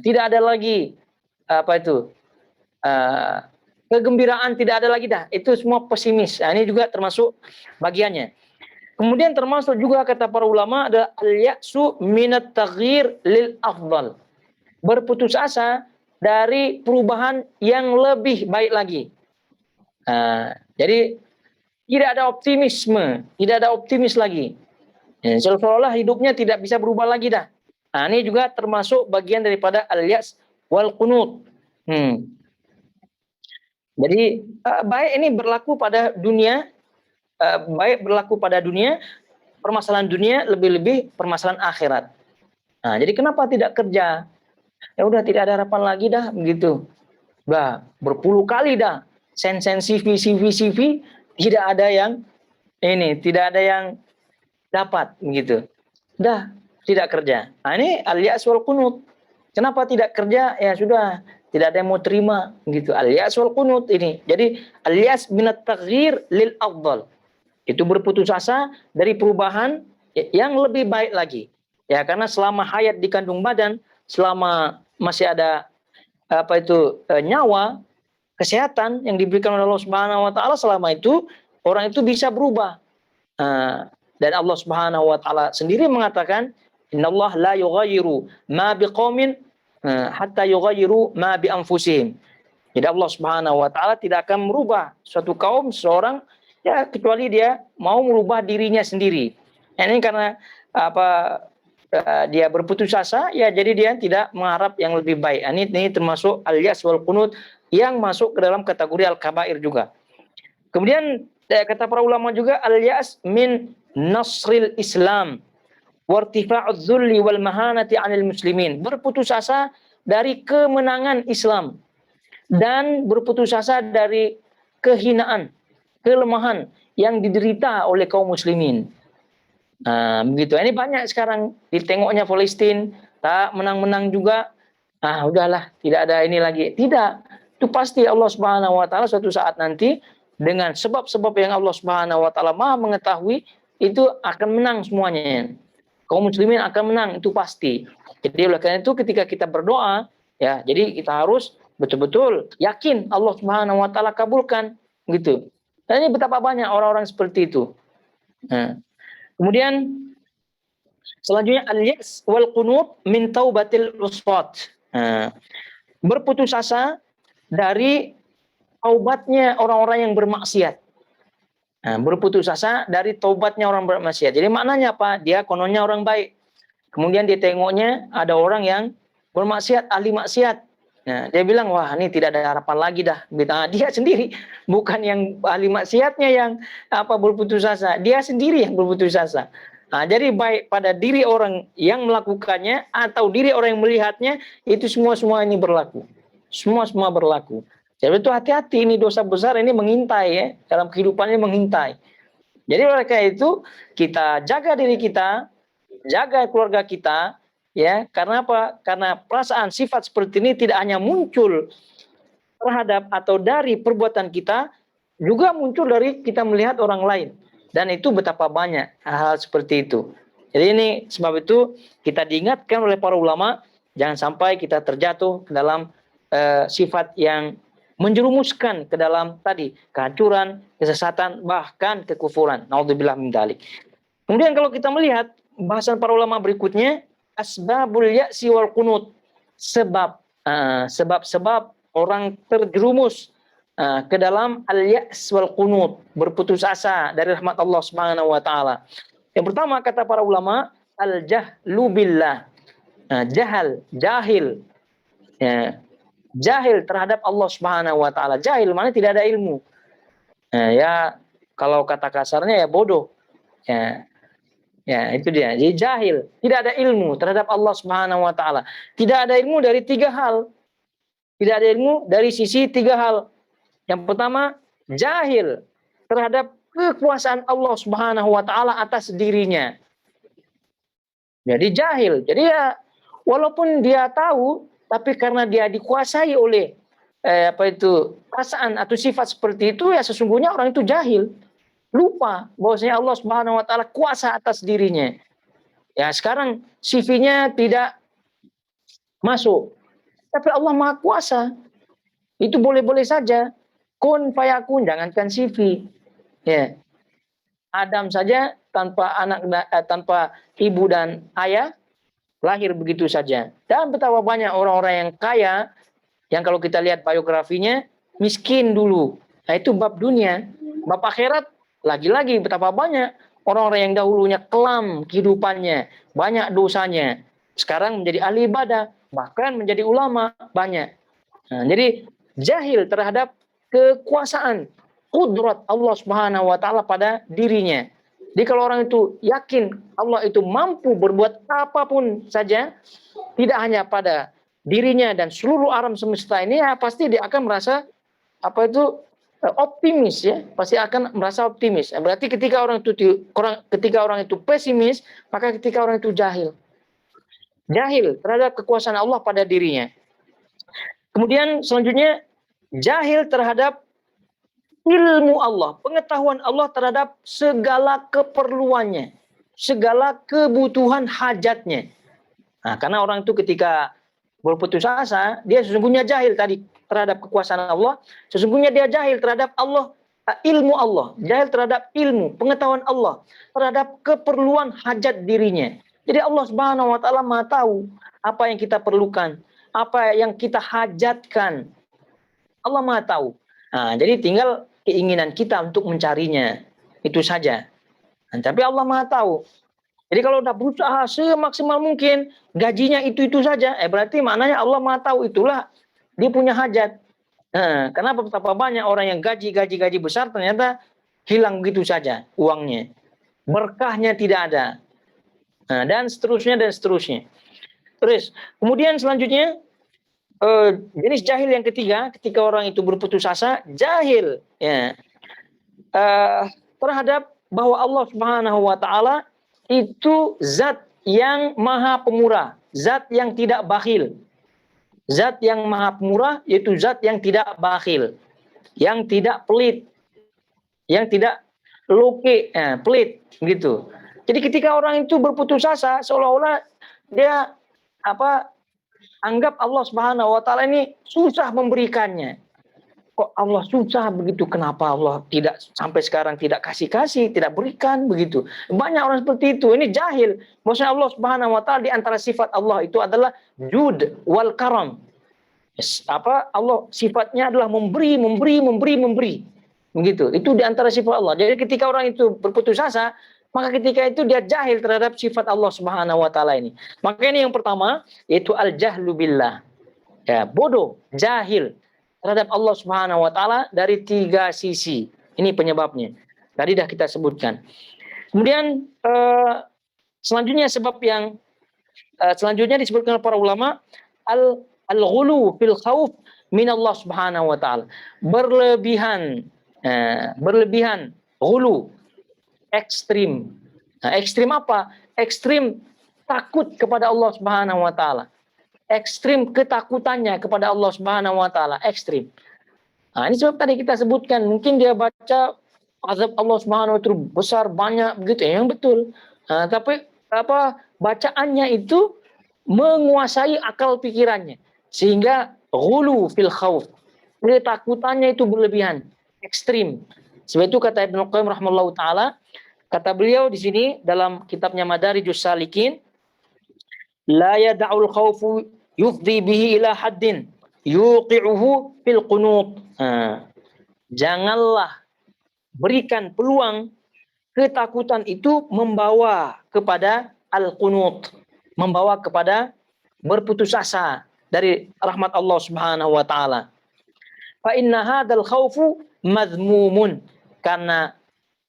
tidak ada lagi kegembiraan, tidak ada lagi dah. Itu semua pesimis. Ini juga termasuk bagiannya. Kemudian termasuk juga kata para ulama ada al-ya'su minat taghyir lil afdal. Berputus asa dari perubahan yang lebih baik lagi. Jadi tidak ada optimisme, tidak ada optimis lagi. Seolah-olah hidupnya tidak bisa berubah lagi dah. Ini juga termasuk bagian daripada al-ya's wal qunut. Jadi baik ini berlaku pada dunia, permasalahan dunia, lebih-lebih permasalahan akhirat. Jadi kenapa tidak kerja? Ya udah tidak ada harapan lagi dah begitu. Udah berpuluh kali dah send CV, tidak ada yang tidak ada yang dapat begitu. Udah tidak kerja. Ini al-ya's wal qunut. Kenapa tidak kerja? Ya sudah, tidak ada yang mau terima gitu. Al-ya's wal qunut ini. Jadi al-ya's minat taghyir lil afdal. Itu berputus asa dari perubahan yang lebih baik lagi. Ya karena selama hayat di kandung badan, selama masih ada nyawa, kesehatan yang diberikan oleh Allah Subhanahu wa taala, selama itu orang itu bisa berubah. Dan Allah Subhanahu wa taala sendiri mengatakan, "Innallaha la yughayyiru ma biqaumin hatta yughayyiru ma bi anfusihim." Jadi Allah Subhanahu wa taala tidak akan merubah suatu kaum, seorang, ya kecuali dia mau merubah dirinya sendiri. Ini karena dia berputus asa, ya jadi dia tidak mengharap yang lebih baik. Ini termasuk al-ya's wal qunut yang masuk ke dalam kategori al-kabair juga. Kemudian kata para ulama juga al-ya's min nasril Islam wartifa'udz dzulli wal mahanati 'anil muslimin. Berputus asa dari kemenangan Islam dan berputus asa dari kehinaan, kelemahan yang diderita oleh kaum muslimin. Begitu. Ini banyak sekarang ditengoknya Palestina, tak menang-menang juga. Udahlah, tidak ada ini lagi. Tidak. Itu pasti Allah Subhanahu wa taala suatu saat nanti dengan sebab-sebab yang Allah Subhanahu wa taala Maha mengetahui, itu akan menang semuanya. Kaum muslimin akan menang, itu pasti. Jadi oleh karena itu ketika kita berdoa, ya, jadi kita harus betul-betul yakin Allah Subhanahu wa taala kabulkan, gitu. Dan ini betapa banyak orang-orang seperti itu. Kemudian selanjutnya al-ya's wal qunut min taubatil usfat. Berputus asa dari taubatnya orang-orang yang bermaksiat. Berputus asa dari taubatnya orang bermaksiat. Jadi maknanya apa? Dia kononnya orang baik. Kemudian dia tengoknya ada orang yang bermaksiat, ahli maksiat. Dia bilang, wah ini tidak ada harapan lagi dah. Dia sendiri, bukan yang ahli maksiatnya yang berputus asa. Dia sendiri yang berputus asa. Nah, jadi baik pada diri orang yang melakukannya atau diri orang yang melihatnya, itu semua ini berlaku. Semua berlaku. Jadi itu hati-hati, ini dosa besar ini mengintai ya, dalam kehidupannya mengintai. Jadi oleh karena itu kita jaga diri kita, jaga keluarga kita, ya. Karena apa? Karena perasaan sifat seperti ini tidak hanya muncul terhadap atau dari perbuatan kita, juga muncul dari kita melihat orang lain. Dan itu betapa banyak hal-hal seperti itu. Jadi ini sebab itu kita diingatkan oleh para ulama, jangan sampai kita terjatuh ke dalam sifat yang menjerumuskan ke dalam tadi kehancuran, kesesatan, bahkan kekufuran. Naudzubillah min dzalik. Kemudian kalau kita melihat bahasan para ulama berikutnya, asbabul ya'si wal qunut, sebab orang terjerumus ke dalam al-ya's wal qunut, berputus asa dari rahmat Allah Subhanahu wa taala. Yang pertama kata para ulama, al-jahlu billah. Jahil. Ya, jahil terhadap Allah Subhanahu wa taala. Jahil mana tidak ada ilmu. Ya kalau kata kasarnya ya bodoh. Ya, itu dia. Jadi jahil, tidak ada ilmu terhadap Allah Subhanahu wa taala. Tidak ada ilmu dari 3 hal. Tidak ada ilmu dari sisi 3 hal. Yang pertama, jahil terhadap kekuasaan Allah Subhanahu wa taala atas dirinya. Jadi jahil. Jadi ya walaupun dia tahu, tapi karena dia dikuasai oleh perasaan atau sifat seperti itu, ya sesungguhnya orang itu jahil. Lupa bahwasanya Allah Subhanahu wa taala kuasa atas dirinya. Ya, sekarang CV-nya tidak masuk. Tapi Allah Maha Kuasa. Itu boleh-boleh saja. Kun fayakun, jangankan CV. Ya. Adam saja tanpa tanpa ibu dan ayah lahir begitu saja. Dan betapa banyak orang-orang yang kaya yang kalau kita lihat biografinya miskin dulu. Nah, itu bab dunia. Bab akhirat lagi-lagi betapa banyak orang-orang yang dahulunya kelam kehidupannya, banyak dosanya, sekarang menjadi ahli ibadah, bahkan menjadi ulama, banyak. Nah, jadi jahil terhadap kekuasaan, kudrat Allah Subhanahu wa taala pada dirinya. Jadi kalau orang itu yakin Allah itu mampu berbuat apapun saja, tidak hanya pada dirinya dan seluruh alam semesta ini, ya pasti dia akan merasa optimis, ya, pasti akan merasa optimis. Berarti ketika orang itu pesimis, maka ketika orang itu jahil terhadap kekuasaan Allah pada dirinya. Kemudian selanjutnya jahil terhadap ilmu Allah, pengetahuan Allah terhadap segala keperluannya, segala kebutuhan hajatnya. Nah, karena orang itu ketika berputus asa, dia sesungguhnya jahil tadi terhadap kekuasaan Allah, sesungguhnya dia jahil terhadap Allah, ilmu Allah, jahil terhadap ilmu, pengetahuan Allah, terhadap keperluan hajat dirinya. Jadi Allah Subhanahu wa taala Maha tahu apa yang kita perlukan, apa yang kita hajatkan. Allah Maha tahu. Nah, jadi tinggal keinginan kita untuk mencarinya. Itu saja. Nah, tapi Allah Maha tahu. Jadi kalau udah berusaha semaksimal mungkin, gajinya itu saja, berarti maknanya Allah Maha tahu itulah dia punya hajat. Kenapa betapa banyak orang yang gaji besar ternyata hilang begitu saja uangnya. Berkahnya tidak ada. Dan seterusnya. Terus, kemudian selanjutnya jenis jahil yang ketiga, ketika orang itu berputus asa, jahil ya, terhadap bahwa Allah Subhanahu wa taala itu zat yang maha pemurah, zat yang tidak bakhil. Zat yang maha pemurah yaitu zat yang tidak bakhil, yang tidak pelit, yang tidak pelit gitu. Jadi ketika orang itu berputus asa, seolah-olah dia anggap Allah Subhanahu wa taala ini susah memberikannya. Kok Allah susah begitu? Kenapa Allah tidak sampai sekarang tidak kasih, tidak berikan begitu? Banyak orang seperti itu. Ini jahil. Maksudnya Allah Subhanahu wa taala di antara sifat Allah itu adalah jud wal karam. Allah sifatnya adalah memberi. Begitu. Itu di antara sifat Allah. Jadi ketika orang itu berputus asa, maka ketika itu dia jahil terhadap sifat Allah Subhanahu wa taala ini. Maka ini yang pertama yaitu al-jahlu billah. Ya, bodoh, jahil terhadap Allah Subhanahu wa taala dari 3 sisi. Ini penyebabnya. Tadi dah kita sebutkan. Kemudian Selanjutnya sebab yang selanjutnya disebutkan oleh para ulama al-ghulu fil khauf min Allah Subhanahu wa taala. Berlebihan ghulu, ekstrim. Nah, ekstrim apa? Ekstrim takut kepada Allah Subhanahu wa taala. Ekstrim ketakutannya kepada Allah Subhanahu wa taala, ekstrim. Nah, ini sebab tadi kita sebutkan, mungkin dia baca azab Allah Subhanahu wa taala besar banyak begitu, yang betul. Nah, tapi bacaannya itu menguasai akal pikirannya sehingga ghulu fil khauf. Ketakutannya itu berlebihan, ekstrim. Sebab itu kata Ibnu Qayyim rahimahullahu taala, kata beliau di sini dalam kitabnya Madarijus Salikin, la yad'ul khaufu yufdi bihi ila haddin yuqi'uhu fil qunut. Janganlah berikan peluang ketakutan itu membawa kepada al-qunut, membawa kepada berputus asa dari rahmat Allah Subhanahu wa taala. Fa inna hadzal khaufu madhmumun, karena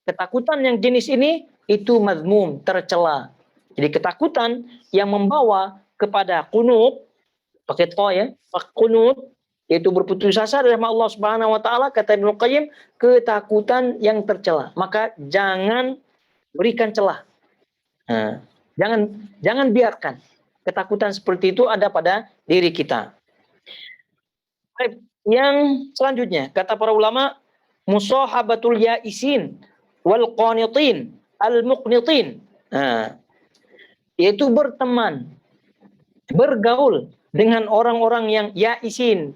ketakutan yang jenis ini itu madhmum, tercela. Jadi ketakutan yang membawa kepada qunut, pakai to ya, qunut, yaitu berputus asa dari Allah Subhanahu wa taala, kata Ibnu Qayyim, ketakutan yang tercela. Maka jangan berikan celah. Nah, jangan biarkan ketakutan seperti itu ada pada diri kita. Yang selanjutnya, kata para ulama, musahabatul ya'isin wal qanitin al muqnitin. Nah, yaitu berteman, bergaul dengan orang-orang yang ya'isin.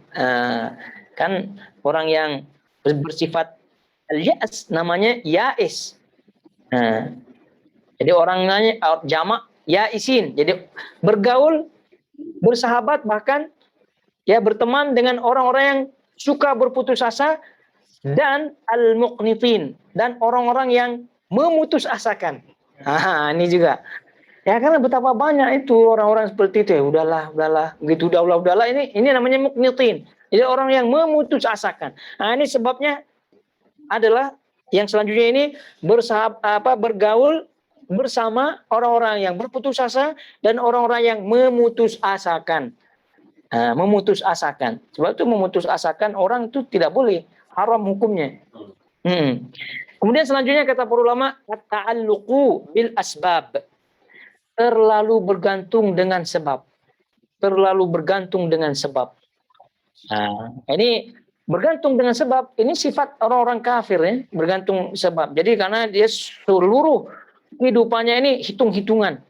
Kan orang yang bersifat al-ya'as namanya ya'is. Jadi orangnya jamak ya'isin. Jadi bergaul, bersahabat, bahkan ya berteman dengan orang-orang yang suka berputus asa, dan al-muqnitin, dan orang-orang yang memutus asakan. Ini juga. Ya karena betapa banyak itu orang-orang seperti itu, ya udahlah, begitu udahlah. Ini namanya muqnitin. Jadi orang yang memutus asakan. Nah, ini sebabnya adalah yang selanjutnya ini bergaul bersama orang-orang yang berputus asa dan orang-orang yang memutus asakan. Memutus asakan. Sebab itu memutus asakan orang itu tidak boleh, haram hukumnya. Kemudian selanjutnya kata para ulama, at-ta'alluqu bil asbab. Terlalu bergantung dengan sebab. Terlalu bergantung dengan sebab. Ini bergantung dengan sebab, ini sifat orang-orang kafir ya, bergantung sebab. Jadi karena dia seluruh kehidupannya ini hitung-hitungan.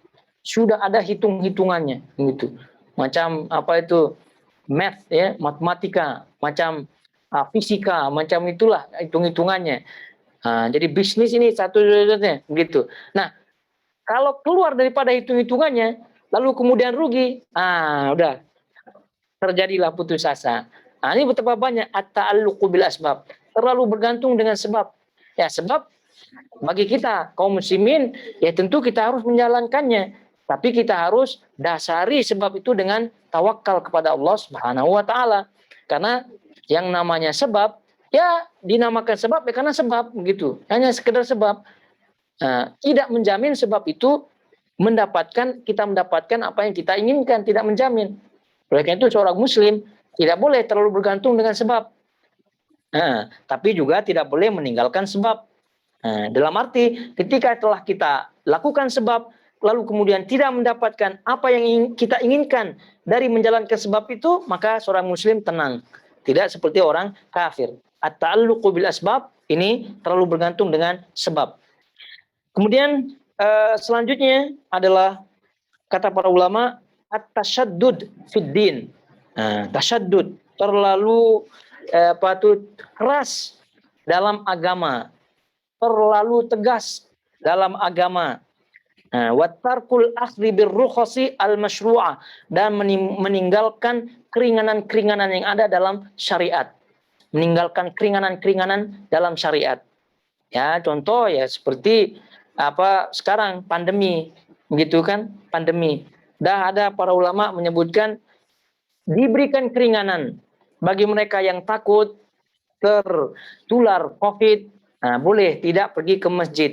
Sudah ada hitung-hitungannya gitu. Macam apa itu? Math ya, matematika, macam fisika, macam itulah hitung-hitungannya. Jadi bisnis ini satu-satunya begitu. Nah, kalau keluar daripada hitung-hitungannya, lalu kemudian rugi, udah terjadilah putus asa. Ini betapa banyak at-ta'alluqu bil asbab, terlalu bergantung dengan sebab. Ya, sebab bagi kita kaum muslimin ya tentu kita harus menjalankannya, tapi kita harus dasari sebab itu dengan tawakal kepada Allah Subhanahu wa taala. Karena yang namanya sebab ya dinamakan sebab ya karena sebab begitu, hanya sekedar sebab. Tidak menjamin sebab itu kita mendapatkan apa yang kita inginkan, tidak menjamin. Oleh karena itu seorang muslim tidak boleh terlalu bergantung dengan sebab. Tapi juga tidak boleh meninggalkan sebab. Dalam arti ketika telah kita lakukan sebab lalu kemudian tidak mendapatkan apa yang kita inginkan dari menjalankan sebab itu, maka seorang muslim tenang. Tidak seperti orang kafir. At-ta'alluqu bil asbab, ini terlalu bergantung dengan sebab. Kemudian selanjutnya adalah kata para ulama at-tashaddud fid din. Tashaddud, terlalu keras dalam agama, terlalu tegas dalam agama. Wa tarkul akhdhi birrukhasi al-masyru'ah, dan meninggalkan keringanan-keringanan yang ada dalam syariat. Meninggalkan keringanan-keringanan dalam syariat. Ya, contoh ya seperti sekarang pandemi, begitu kan? Pandemi. Dah ada para ulama menyebutkan diberikan keringanan bagi mereka yang takut tertular COVID. Boleh tidak pergi ke masjid.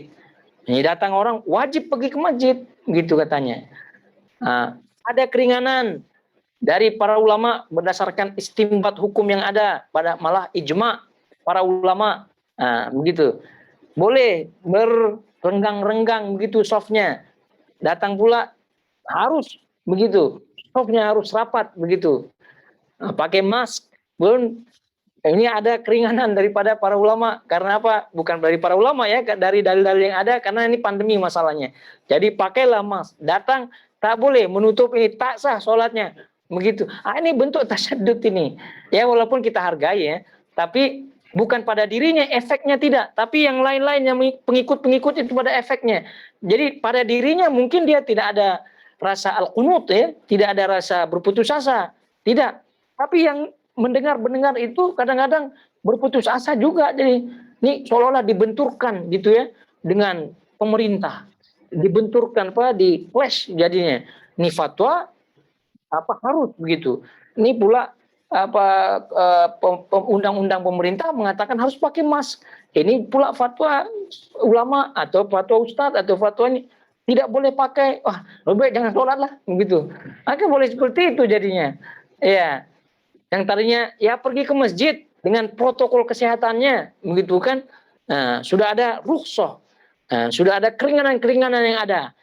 Ini datang orang wajib pergi ke masjid. gitu katanya. Nah, ada keringanan dari para ulama berdasarkan istinbat hukum yang ada, pada malah ijma para ulama. Nah, begitu. Boleh berrenggang-renggang begitu softnya. Datang pula harus begitu. Softnya harus rapat begitu. Nah, pakai mask pun ini ada keringanan daripada para ulama. Karena apa? Bukan dari para ulama ya, dari dalil-dalil yang ada, karena ini pandemi masalahnya. Jadi pakailah mask. Datang tak boleh menutup ini, tak sah sholatnya. Begitu. Ini bentuk tasyadud ini. Ya walaupun kita hargai ya, tapi bukan pada dirinya efeknya tidak, tapi yang lain-lain yang pengikut-pengikut itu pada efeknya. Jadi pada dirinya mungkin dia tidak ada rasa al-qunut ya, tidak ada rasa berputus asa. Tidak. Tapi yang mendengar itu kadang-kadang berputus asa juga. Jadi ini seolah-olah dibenturkan gitu ya dengan pemerintah, dibenturkan di clash jadinya. Ini fatwa harus begitu. Ini pula undang-undang pemerintah mengatakan harus pakai mask. Ini pula fatwa ulama atau fatwa ustadz atau fatwa ini tidak boleh pakai. Wah, lebih baik jangan sholat lah begitu. Maka boleh seperti itu jadinya. Ya. Yang tadinya ya pergi ke masjid dengan protokol kesehatannya, begitu kan? Nah, sudah ada rukhsah, sudah ada keringanan-keringanan yang ada.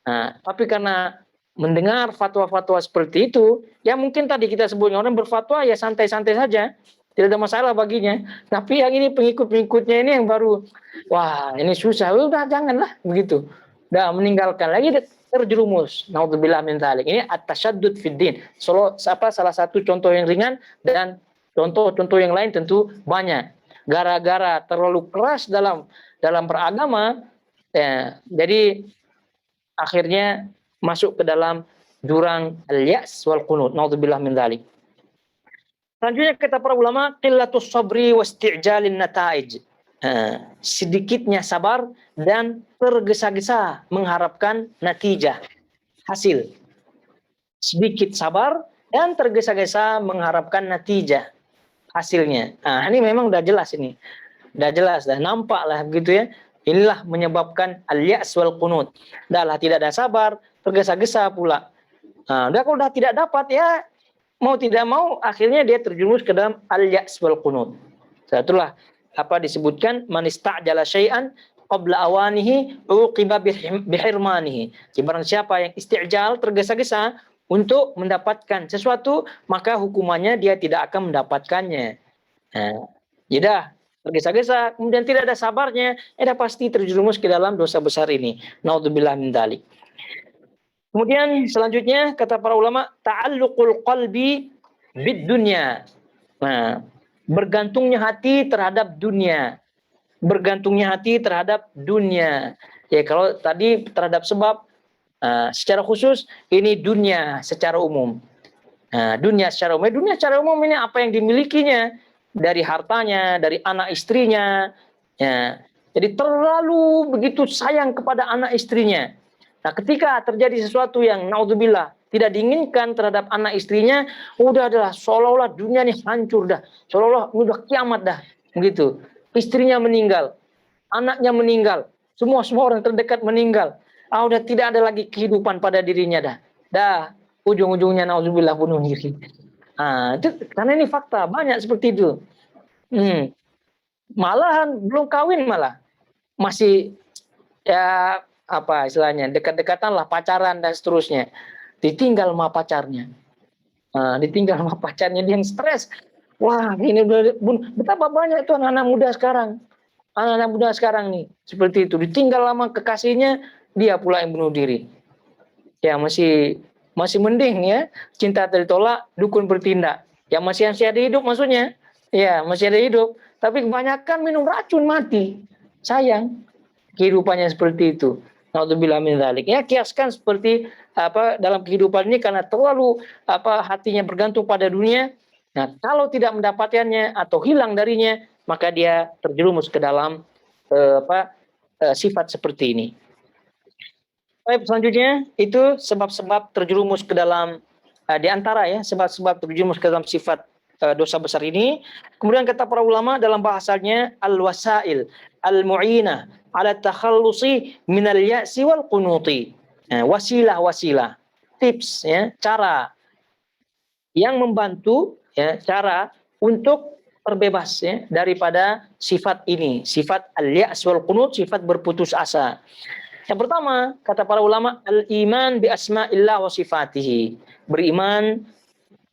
Nah, tapi karena mendengar fatwa-fatwa seperti itu, ya mungkin tadi kita sebutnya orang berfatwa ya santai-santai saja, tidak ada masalah baginya. Tapi yang ini pengikut-pengikutnya ini yang baru, wah ini susah, udah janganlah begitu. Udah meninggalkan lagi terjerumus. Naudzubillah min dzalik. Ini at-tasyaddud fid din. Salah satu contoh yang ringan dan contoh-contoh yang lain tentu banyak. Gara-gara terlalu keras dalam beragama, ya, jadi akhirnya masuk ke dalam jurang al-ya's wal qunut. Naudzubillah min dzalik. Selanjutnya kata para ulama, qillatus sabri wasti'jalin nataij. Sedikitnya sabar dan tergesa-gesa mengharapkan natijah, hasil. Sedikit sabar dan tergesa-gesa mengharapkan natijah, hasilnya. Ini memang udah jelas ini. Udah jelas, dah nampak lah begitu ya. Inilah menyebabkan al-ya's wal qunut. Dahlah tidak ada sabar, tergesa-gesa pula. Udah kalau udah tidak dapat ya mau tidak mau akhirnya dia terjerumus ke dalam al-ya's wal qunut. Itulah disebutkan man ista'jala syai'an qabla awanihi uqiba bihirmanihi. Barang siapa yang isti'jal tergesa-gesa untuk mendapatkan sesuatu, maka hukumannya dia tidak akan mendapatkannya. Jeda tergesa-gesa kemudian tidak ada sabarnya, pasti terjerumus ke dalam dosa besar ini. Naudzubillah min dzalik. Kemudian selanjutnya kata para ulama, ta'alluqul qalbi bid dunya. Bergantungnya hati terhadap dunia. Bergantungnya hati terhadap dunia. Ya kalau tadi terhadap sebab, secara khusus ini dunia secara umum. Dunia secara umum ini apa yang dimilikinya, dari hartanya, dari anak istrinya. Ya. Jadi terlalu begitu sayang kepada anak istrinya. Nah ketika terjadi sesuatu yang naudzubillah tidak diinginkan terhadap anak istrinya, adalah seolah-olah dunia ini hancur dah, seolah-olah udah kiamat dah, begitu. Istrinya meninggal, anaknya meninggal, semua orang terdekat meninggal. Udah tidak ada lagi kehidupan pada dirinya dah, ujung-ujungnya naudzubillah bunuh diri. Itu karena ini fakta, banyak seperti itu. Malahan belum kawin malah masih ya istilahnya dekat-dekatan lah, pacaran dan seterusnya. Ditinggal sama pacarnya. Ditinggal sama pacarnya, dia yang stres. Wah, ini betapa banyak itu anak-anak muda sekarang. Anak-anak muda sekarang nih seperti itu, ditinggal sama kekasihnya, dia pula yang bunuh diri. Ya masih mending ya, cinta ditolak, dukun bertindak. Ya masih ada hidup maksudnya. Ya, masih ada hidup, tapi kebanyakan minum racun mati. Sayang kehidupannya seperti itu. Naudzubillah min dzalik. Ya kiaskan seperti dalam kehidupan ini karena terlalu hatinya bergantung pada dunia. Nah, kalau tidak mendapatkannya atau hilang darinya, maka dia terjerumus ke dalam sifat seperti ini. Baik, selanjutnya itu sebab-sebab terjerumus ke dalam di antara ya sebab-sebab terjerumus ke dalam sifat dosa besar ini. Kemudian kata para ulama dalam bahasanya al-wasail al-mu'inah ala takhallusi minal ya'si wal qunuti. Wasilah-wasilah, tips ya, cara yang membantu ya, cara untuk terbebas ya daripada sifat ini, sifat al-ya's wal qunut, sifat berputus asa. Yang pertama, kata para ulama, al-iman bi asma'illah wa sifatihi. Beriman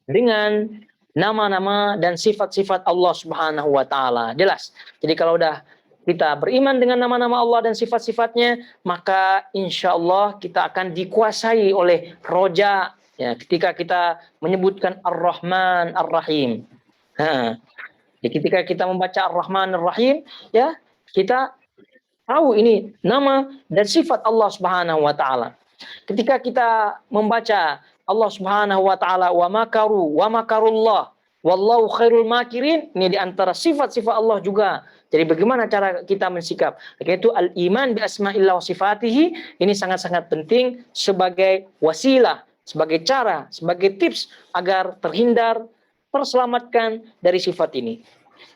dengan nama-nama dan sifat-sifat Allah Subhanahu wa taala. Jelas. Jadi kalau udah kita beriman dengan nama-nama Allah dan sifat-sifatnya, maka insya Allah kita akan dikuasai oleh roja ya, ketika kita menyebutkan Ar-Rahman Ar-Rahim. Jadi ketika kita membaca Ar-Rahman Ar-Rahim, ya kita tahu ini nama dan sifat Allah Subhanahu wa taala. Ketika kita membaca Allah Subhanahu wa taala wa makaru wa makarullah wallahu khairul makirin, ini di antara sifat-sifat Allah juga. Jadi bagaimana cara kita mensikap? Yaitu al-iman bi asma'illah wa sifatihi, ini sangat-sangat penting sebagai wasilah, sebagai cara, sebagai tips agar terhindar, terselamatkan dari sifat ini.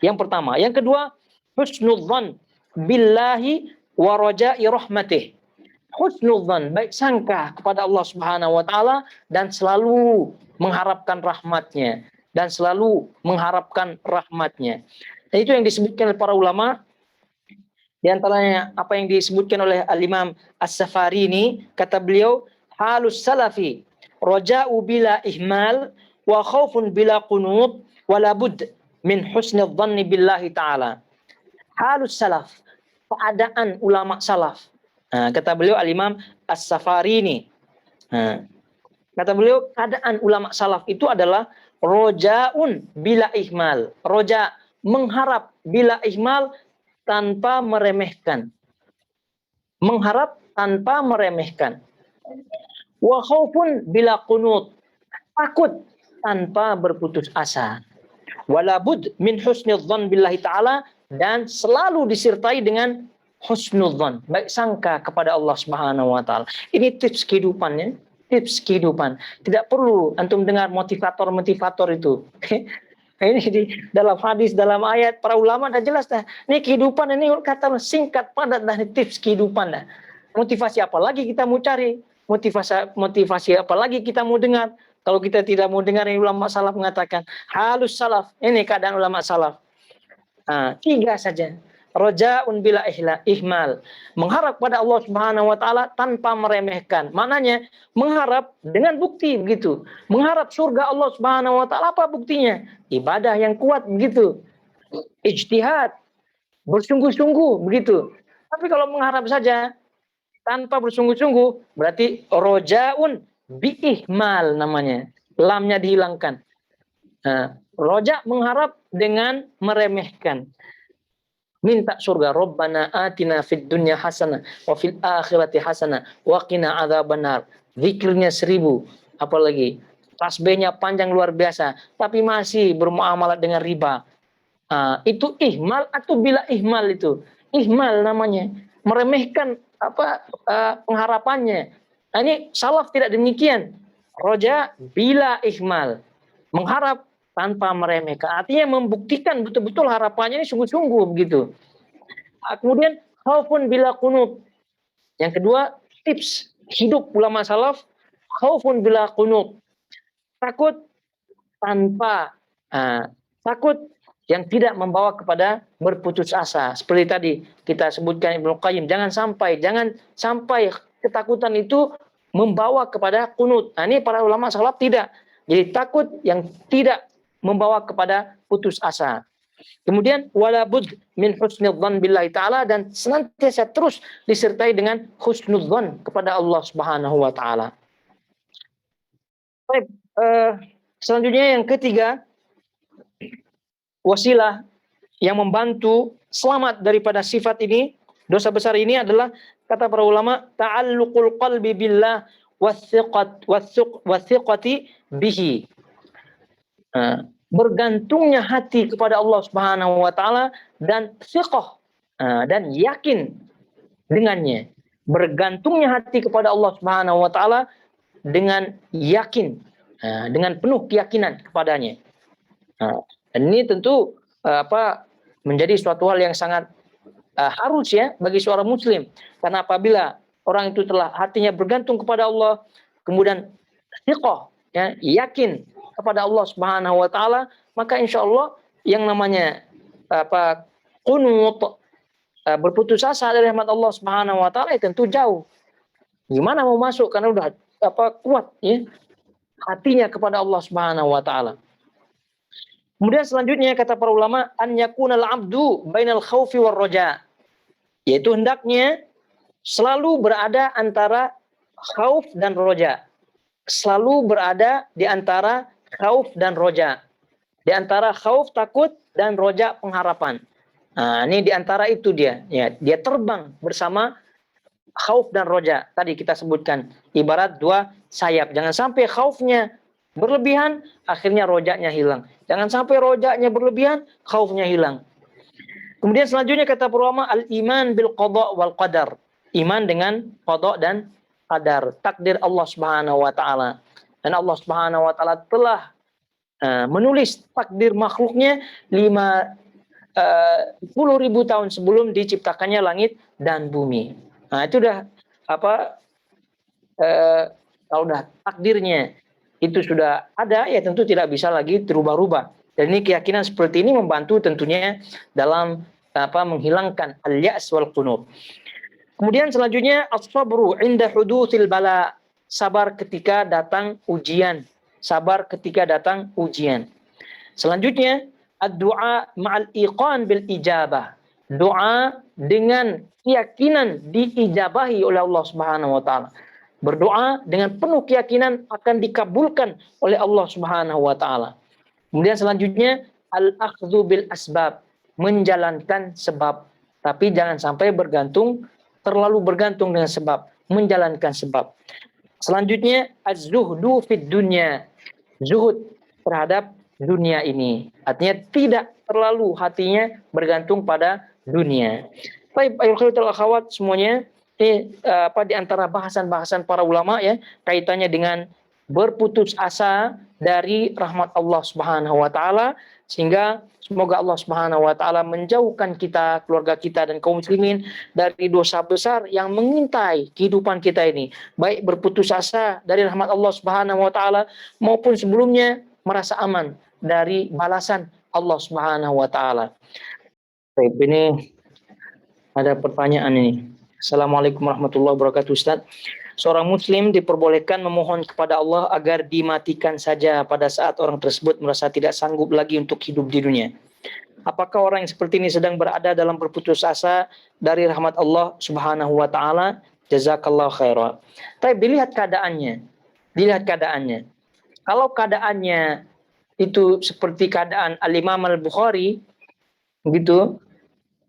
Yang pertama, yang kedua, husnudzan billahi wa raja'i rahmatih. Husnudzan, baik sangka kepada Allah Subhanahu wa taala dan selalu mengharapkan rahmatnya dan selalu mengharapkan rahmatnya. Dan itu yang disebutkan oleh para ulama, di antaranya apa yang disebutkan oleh Al-Imam As-Safarini, kata beliau, halus salafi raja'u bila ihmal wa khaufun bila qunut wa labud min husnil dhanni billahi ta'ala. Halus salaf, keadaan ulama salaf. Kata beliau Al-Imam As-Safarini. Kata beliau, keadaan ulama salaf itu adalah roja'un bila ihmal. Roja, mengharap bila ihmal, tanpa meremehkan. Mengharap tanpa meremehkan. Wa khaufun bila qunut. Takut tanpa berputus asa. Walabud min husnidzan billahi ta'ala, dan selalu disertai dengan husnudzan, baik sangka kepada Allah Subhanahu wa taala. Ini tips kehidupannya, tips kehidupan. Tidak perlu antum dengar motivator-motivator itu. Ini di dalam hadis, dalam ayat para ulama dah jelas dah. Ini kehidupan, ini kata singkat padat dah, ini tips kehidupan dah. Motivasi apa lagi kita mau cari? Motivasi apa lagi kita mau dengar? Kalau kita tidak mau dengar, yang ulama salaf mengatakan halus salaf. Ini keadaan ulama salaf. 3 saja. Roja'un bila ihmal. Mengharap pada Allah Subhanahu wa taala tanpa meremehkan. Maknanya mengharap dengan bukti begitu. Mengharap surga Allah Subhanahu wa taala, apa buktinya? Ibadah yang kuat begitu. Ijtihad, bersungguh-sungguh begitu. Tapi kalau mengharap saja tanpa bersungguh-sungguh, berarti roja'un bi ihmal namanya. Lamnya dihilangkan. Roja, mengharap dengan meremehkan. Minta surga, Rabbana atina fid dunya hasanah wa fil akhirati hasanah wa qina adzabannar. Zikirnya 1000, apalagi tasbihnya panjang luar biasa, tapi masih bermuamalah dengan riba. Itu ihmal atau bila ihmal itu? Ihmal namanya, meremehkan pengharapannya. Ini salaf tidak demikian. Roja bila ihmal, mengharap tanpa meremehkan. Artinya membuktikan betul-betul harapannya ini sungguh-sungguh begitu. Kemudian khaufun bila qunut. Yang kedua, tips hidup ulama salaf, khaufun bila qunut. Takut tanpa takut yang tidak membawa kepada berputus asa. Seperti tadi kita sebutkan Ibnu Qayyim, jangan sampai ketakutan itu membawa kepada qunut. Ini para ulama salaf tidak. Jadi takut yang tidak membawa kepada putus asa. Kemudian walabud min husnudzan billahi ta'ala, dan senantiasa terus disertai dengan husnudzan kepada Allah Subhanahu wa taala. Baik, selanjutnya yang ketiga, wasilah yang membantu selamat daripada sifat ini, dosa besar ini adalah, kata para ulama, ta'alluqul qalbi billah wathiqati bihi. Bergantungnya hati kepada Allah Subhanahu wa taala dan thiqah, dan yakin dengannya. Bergantungnya hati kepada Allah Subhanahu wa taala dengan yakin, dengan penuh keyakinan kepadanya. Dan ini tentu menjadi suatu hal yang sangat harus ya bagi seorang muslim, karena apabila orang itu telah hatinya bergantung kepada Allah, kemudian thiqah, ya, yakin kepada Allah Subhanahu wa taala, maka insya Allah yang namanya qunut, berputus asa dari rahmat Allah Subhanahu wa taala, tentu jauh. Gimana mau masuk karena udah kuat ya hatinya kepada Allah Subhanahu wa taala. Kemudian selanjutnya kata para ulama, an yakunal abdu bainal khaufi war raja, yaitu hendaknya selalu berada antara khauf dan roja. Selalu berada di antara khauf dan roja. Di antara khauf takut dan roja pengharapan. Nah, ini di antara itu dia. Ya, dia terbang bersama khauf dan roja. Tadi kita sebutkan ibarat dua sayap. Jangan sampai khaufnya berlebihan, akhirnya rojanya hilang. Jangan sampai rojanya berlebihan, khaufnya hilang. Kemudian selanjutnya kata para ulama, al-iman bil qada wal qadar. Iman dengan qada dan qadar, takdir Allah Subhanahu wa taala. Dan Allah Subhanahu wa taala telah menulis takdir makhluknya 10.000 tahun sebelum diciptakannya langit dan bumi. Nah, itu udah kalau udah takdirnya itu sudah ada, ya tentu tidak bisa lagi terubah-ubah. Dan ini keyakinan seperti ini membantu tentunya dalam menghilangkan al-ya's wal qunut. Kemudian selanjutnya as-sabru 'inda hudutsil bala, sabar ketika datang ujian. Sabar ketika datang ujian. Selanjutnya ad-du'a ma'al iqan bil ijabah. Doa dengan keyakinan diijabahi oleh Allah Subhanahu wa taala. Berdoa dengan penuh keyakinan akan dikabulkan oleh Allah Subhanahu wa taala. Kemudian selanjutnya al-akhdhu bil asbab, menjalankan sebab, tapi jangan sampai terlalu bergantung dengan sebab, menjalankan sebab. Selanjutnya az-zuhdu fid dunya, zuhud terhadap dunia ini. Artinya tidak terlalu hatinya bergantung pada dunia. Baik, ayuhal akhwat semuanya, ini di antara bahasan-bahasan para ulama ya, kaitannya dengan berputus asa dari rahmat Allah Subhanahu wa taala, sehingga semoga Allah Subhanahu wa taala menjauhkan kita, keluarga kita dan kaum muslimin dari dosa besar yang mengintai kehidupan kita ini, baik berputus asa dari rahmat Allah Subhanahu wa taala maupun sebelumnya merasa aman dari balasan Allah Subhanahu wa taala. Baik, ini ada pertanyaan ini. Assalamualaikum warahmatullahi wabarakatuh, Ustaz. Seorang muslim diperbolehkan memohon kepada Allah agar dimatikan saja pada saat orang tersebut merasa tidak sanggup lagi untuk hidup di dunia. Apakah orang yang seperti ini sedang berada dalam berputus asa dari rahmat Allah Subhanahu wa taala? Jazakallahu khairan. Tapi dilihat keadaannya. Kalau keadaannya itu seperti keadaan Al-Imam Al-Bukhari begitu,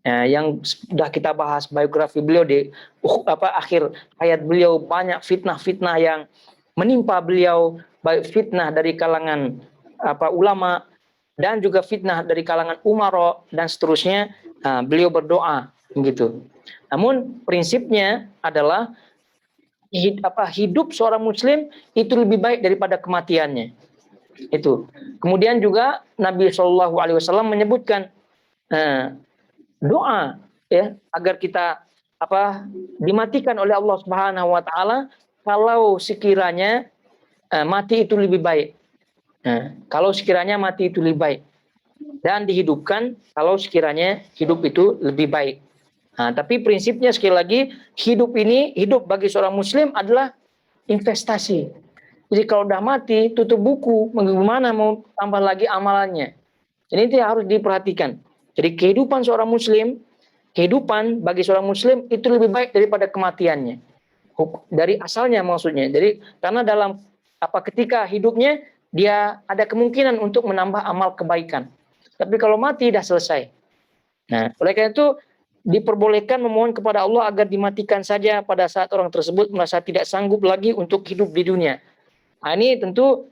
yang sudah kita bahas biografi beliau di akhir hayat beliau, banyak fitnah-fitnah yang menimpa beliau, baik fitnah dari kalangan ulama dan juga fitnah dari kalangan umara dan seterusnya. Beliau berdoa begitu. Namun prinsipnya adalah hidup seorang muslim itu lebih baik daripada kematiannya. Itu. Kemudian juga Nabi SAW menyebutkan doa ya agar kita dimatikan oleh Allah Subhanahu wa taala kalau sekiranya mati itu lebih baik. Kalau sekiranya mati itu lebih baik, dan dihidupkan kalau sekiranya hidup itu lebih baik. Tapi prinsipnya sekali lagi, hidup bagi seorang muslim adalah investasi. Jadi kalau udah mati, tutup buku, bagaimana mau tambah lagi amalannya? Ini harus diperhatikan. Jadi kehidupan bagi seorang muslim itu lebih baik daripada kematiannya. Dari asalnya maksudnya. Jadi karena dalam ketika hidupnya dia ada kemungkinan untuk menambah amal kebaikan. Tapi kalau mati dah selesai. Nah, oleh karena itu diperbolehkan memohon kepada Allah agar dimatikan saja pada saat orang tersebut merasa tidak sanggup lagi untuk hidup di dunia. Nah, ini tentu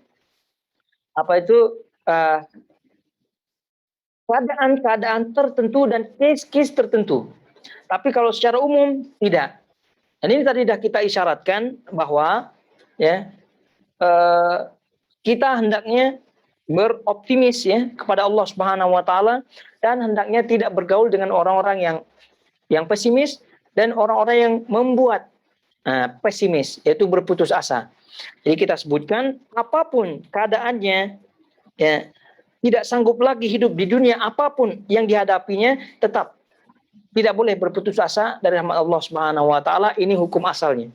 keadaan tertentu dan case-case tertentu. Tapi kalau secara umum tidak. Dan ini tadi sudah kita isyaratkan bahwa ya kita hendaknya beroptimis ya kepada Allah Subhanahu wa taala, dan hendaknya tidak bergaul dengan orang-orang yang pesimis dan orang-orang yang membuat pesimis, yaitu berputus asa. Jadi kita sebutkan apapun keadaannya, ya, tidak sanggup lagi hidup di dunia, apapun yang dihadapinya, tetap tidak boleh berputus asa dari rahmat Allah Subhanahu wa taala. Ini hukum asalnya.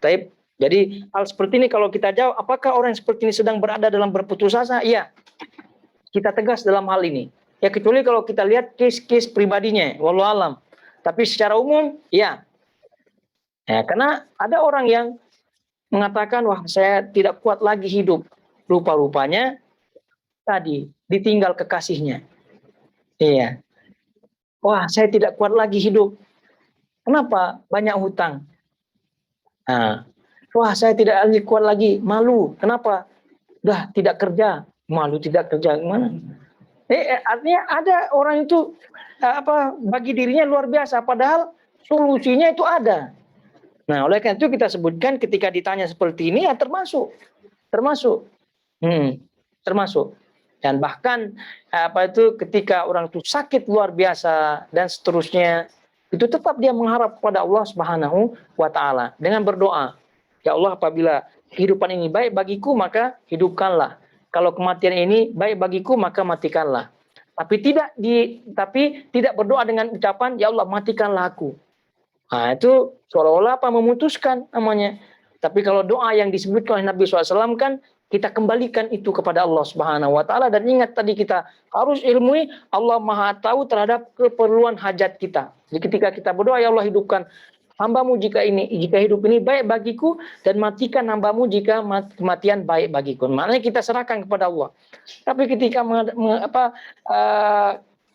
Taib. Jadi hal seperti ini kalau kita jawab, apakah orang seperti ini sedang berada dalam berputus asa? Iya. Kita tegas dalam hal ini. Ya, kecuali kalau kita lihat case-case pribadinya, wallahu alam. Tapi secara umum, ya. Ya, karena ada orang yang mengatakan, wah saya tidak kuat lagi hidup. Rupa-rupanya tadi ditinggal kekasihnya. Iya. Wah, saya tidak kuat lagi hidup. Kenapa? Banyak hutang. Nah, wah, saya tidak lagi kuat lagi, malu. Kenapa? Udah tidak kerja, malu tidak kerja. Gimana? Artinya ada orang itu bagi dirinya luar biasa, padahal solusinya itu ada. Nah, oleh karena itu kita sebutkan ketika ditanya seperti ini, ya termasuk. Dan bahkan ketika orang itu sakit luar biasa dan seterusnya, itu tetap dia mengharap kepada Allah Subhanahu wa taala dengan berdoa, ya Allah, apabila kehidupan ini baik bagiku maka hidupkanlah. Kalau kematian ini baik bagiku maka matikanlah. Tapi tidak berdoa dengan ucapan ya Allah matikanlah aku. Nah, itu seolah-olah memutuskan namanya. Tapi kalau doa yang disebutkan oleh Nabi SAW kan kita kembalikan itu kepada Allah Subhanahu wa taala, dan ingat tadi kita harus ilmui Allah Maha tahu terhadap keperluan hajat kita. Jadi ketika kita berdoa ya Allah hidupkan hambamu jika hidup ini baik bagiku, dan matikan hambamu jika kematian baik bagiku. Maknanya kita serahkan kepada Allah. Tapi ketika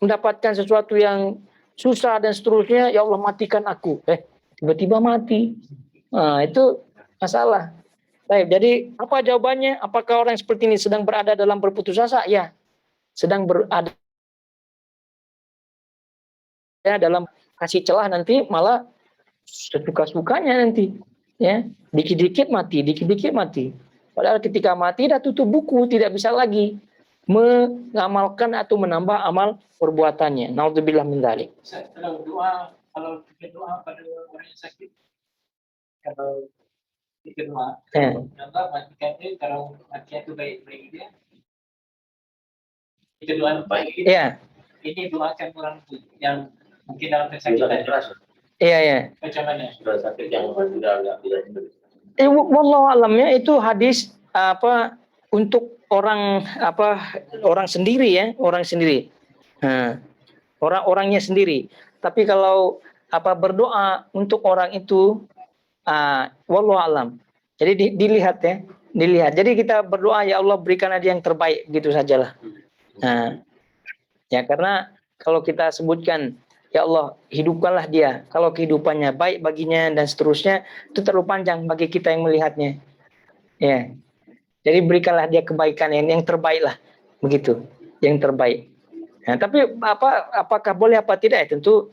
mendapatkan sesuatu yang susah dan seterusnya, ya Allah matikan aku. Tiba-tiba mati. Nah, itu masalah. Baik, jadi apa jawabannya? Apakah orang seperti ini sedang berada dalam berputus asa? Ya, sedang berada dalam kasih celah, nanti malah sesuka-sukanya nanti. Ya, dikit-dikit mati. Padahal ketika mati dah tutup buku, tidak bisa lagi mengamalkan atau menambah amal perbuatannya. Naudzubillah min dzalik. Kalau berdoa pada orang yang sakit, kalau berdoa, matikan dia, kalau matinya itu baik-baik dia, itu doa baik. Iya. Ini doakan orang yang mungkin dalam kesakitan. Iya. Bagaimana? Sudah sakit yang sudah tidak hidup. Wallahu alamnya itu hadis untuk orang sendiri ya, orang sendiri. Nah, orangnya sendiri. Tapi kalau berdoa untuk orang itu, wallahu alam. Jadi dilihat. Jadi kita berdoa ya Allah berikan dia yang terbaik, gitu sajalah. Nah, ya karena kalau kita sebutkan ya Allah hidupkanlah dia, kalau kehidupannya baik baginya dan seterusnya, itu terlalu panjang bagi kita yang melihatnya. Ya. Jadi berikanlah dia kebaikan yang terbaik lah, begitu, yang terbaik. Nah, tapi apakah boleh apa tidak? Ya, tentu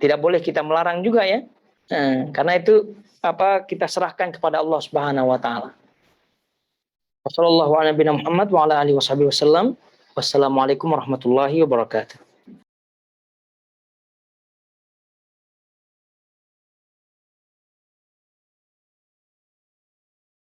tidak boleh kita melarang juga ya. Nah, karena itu kita serahkan kepada Allah Subhanahu wa taala. Wassallallahu ala nabiyina Muhammad wa ala alihi wasallam. Wassalamualaikum warahmatullahi wabarakatuh.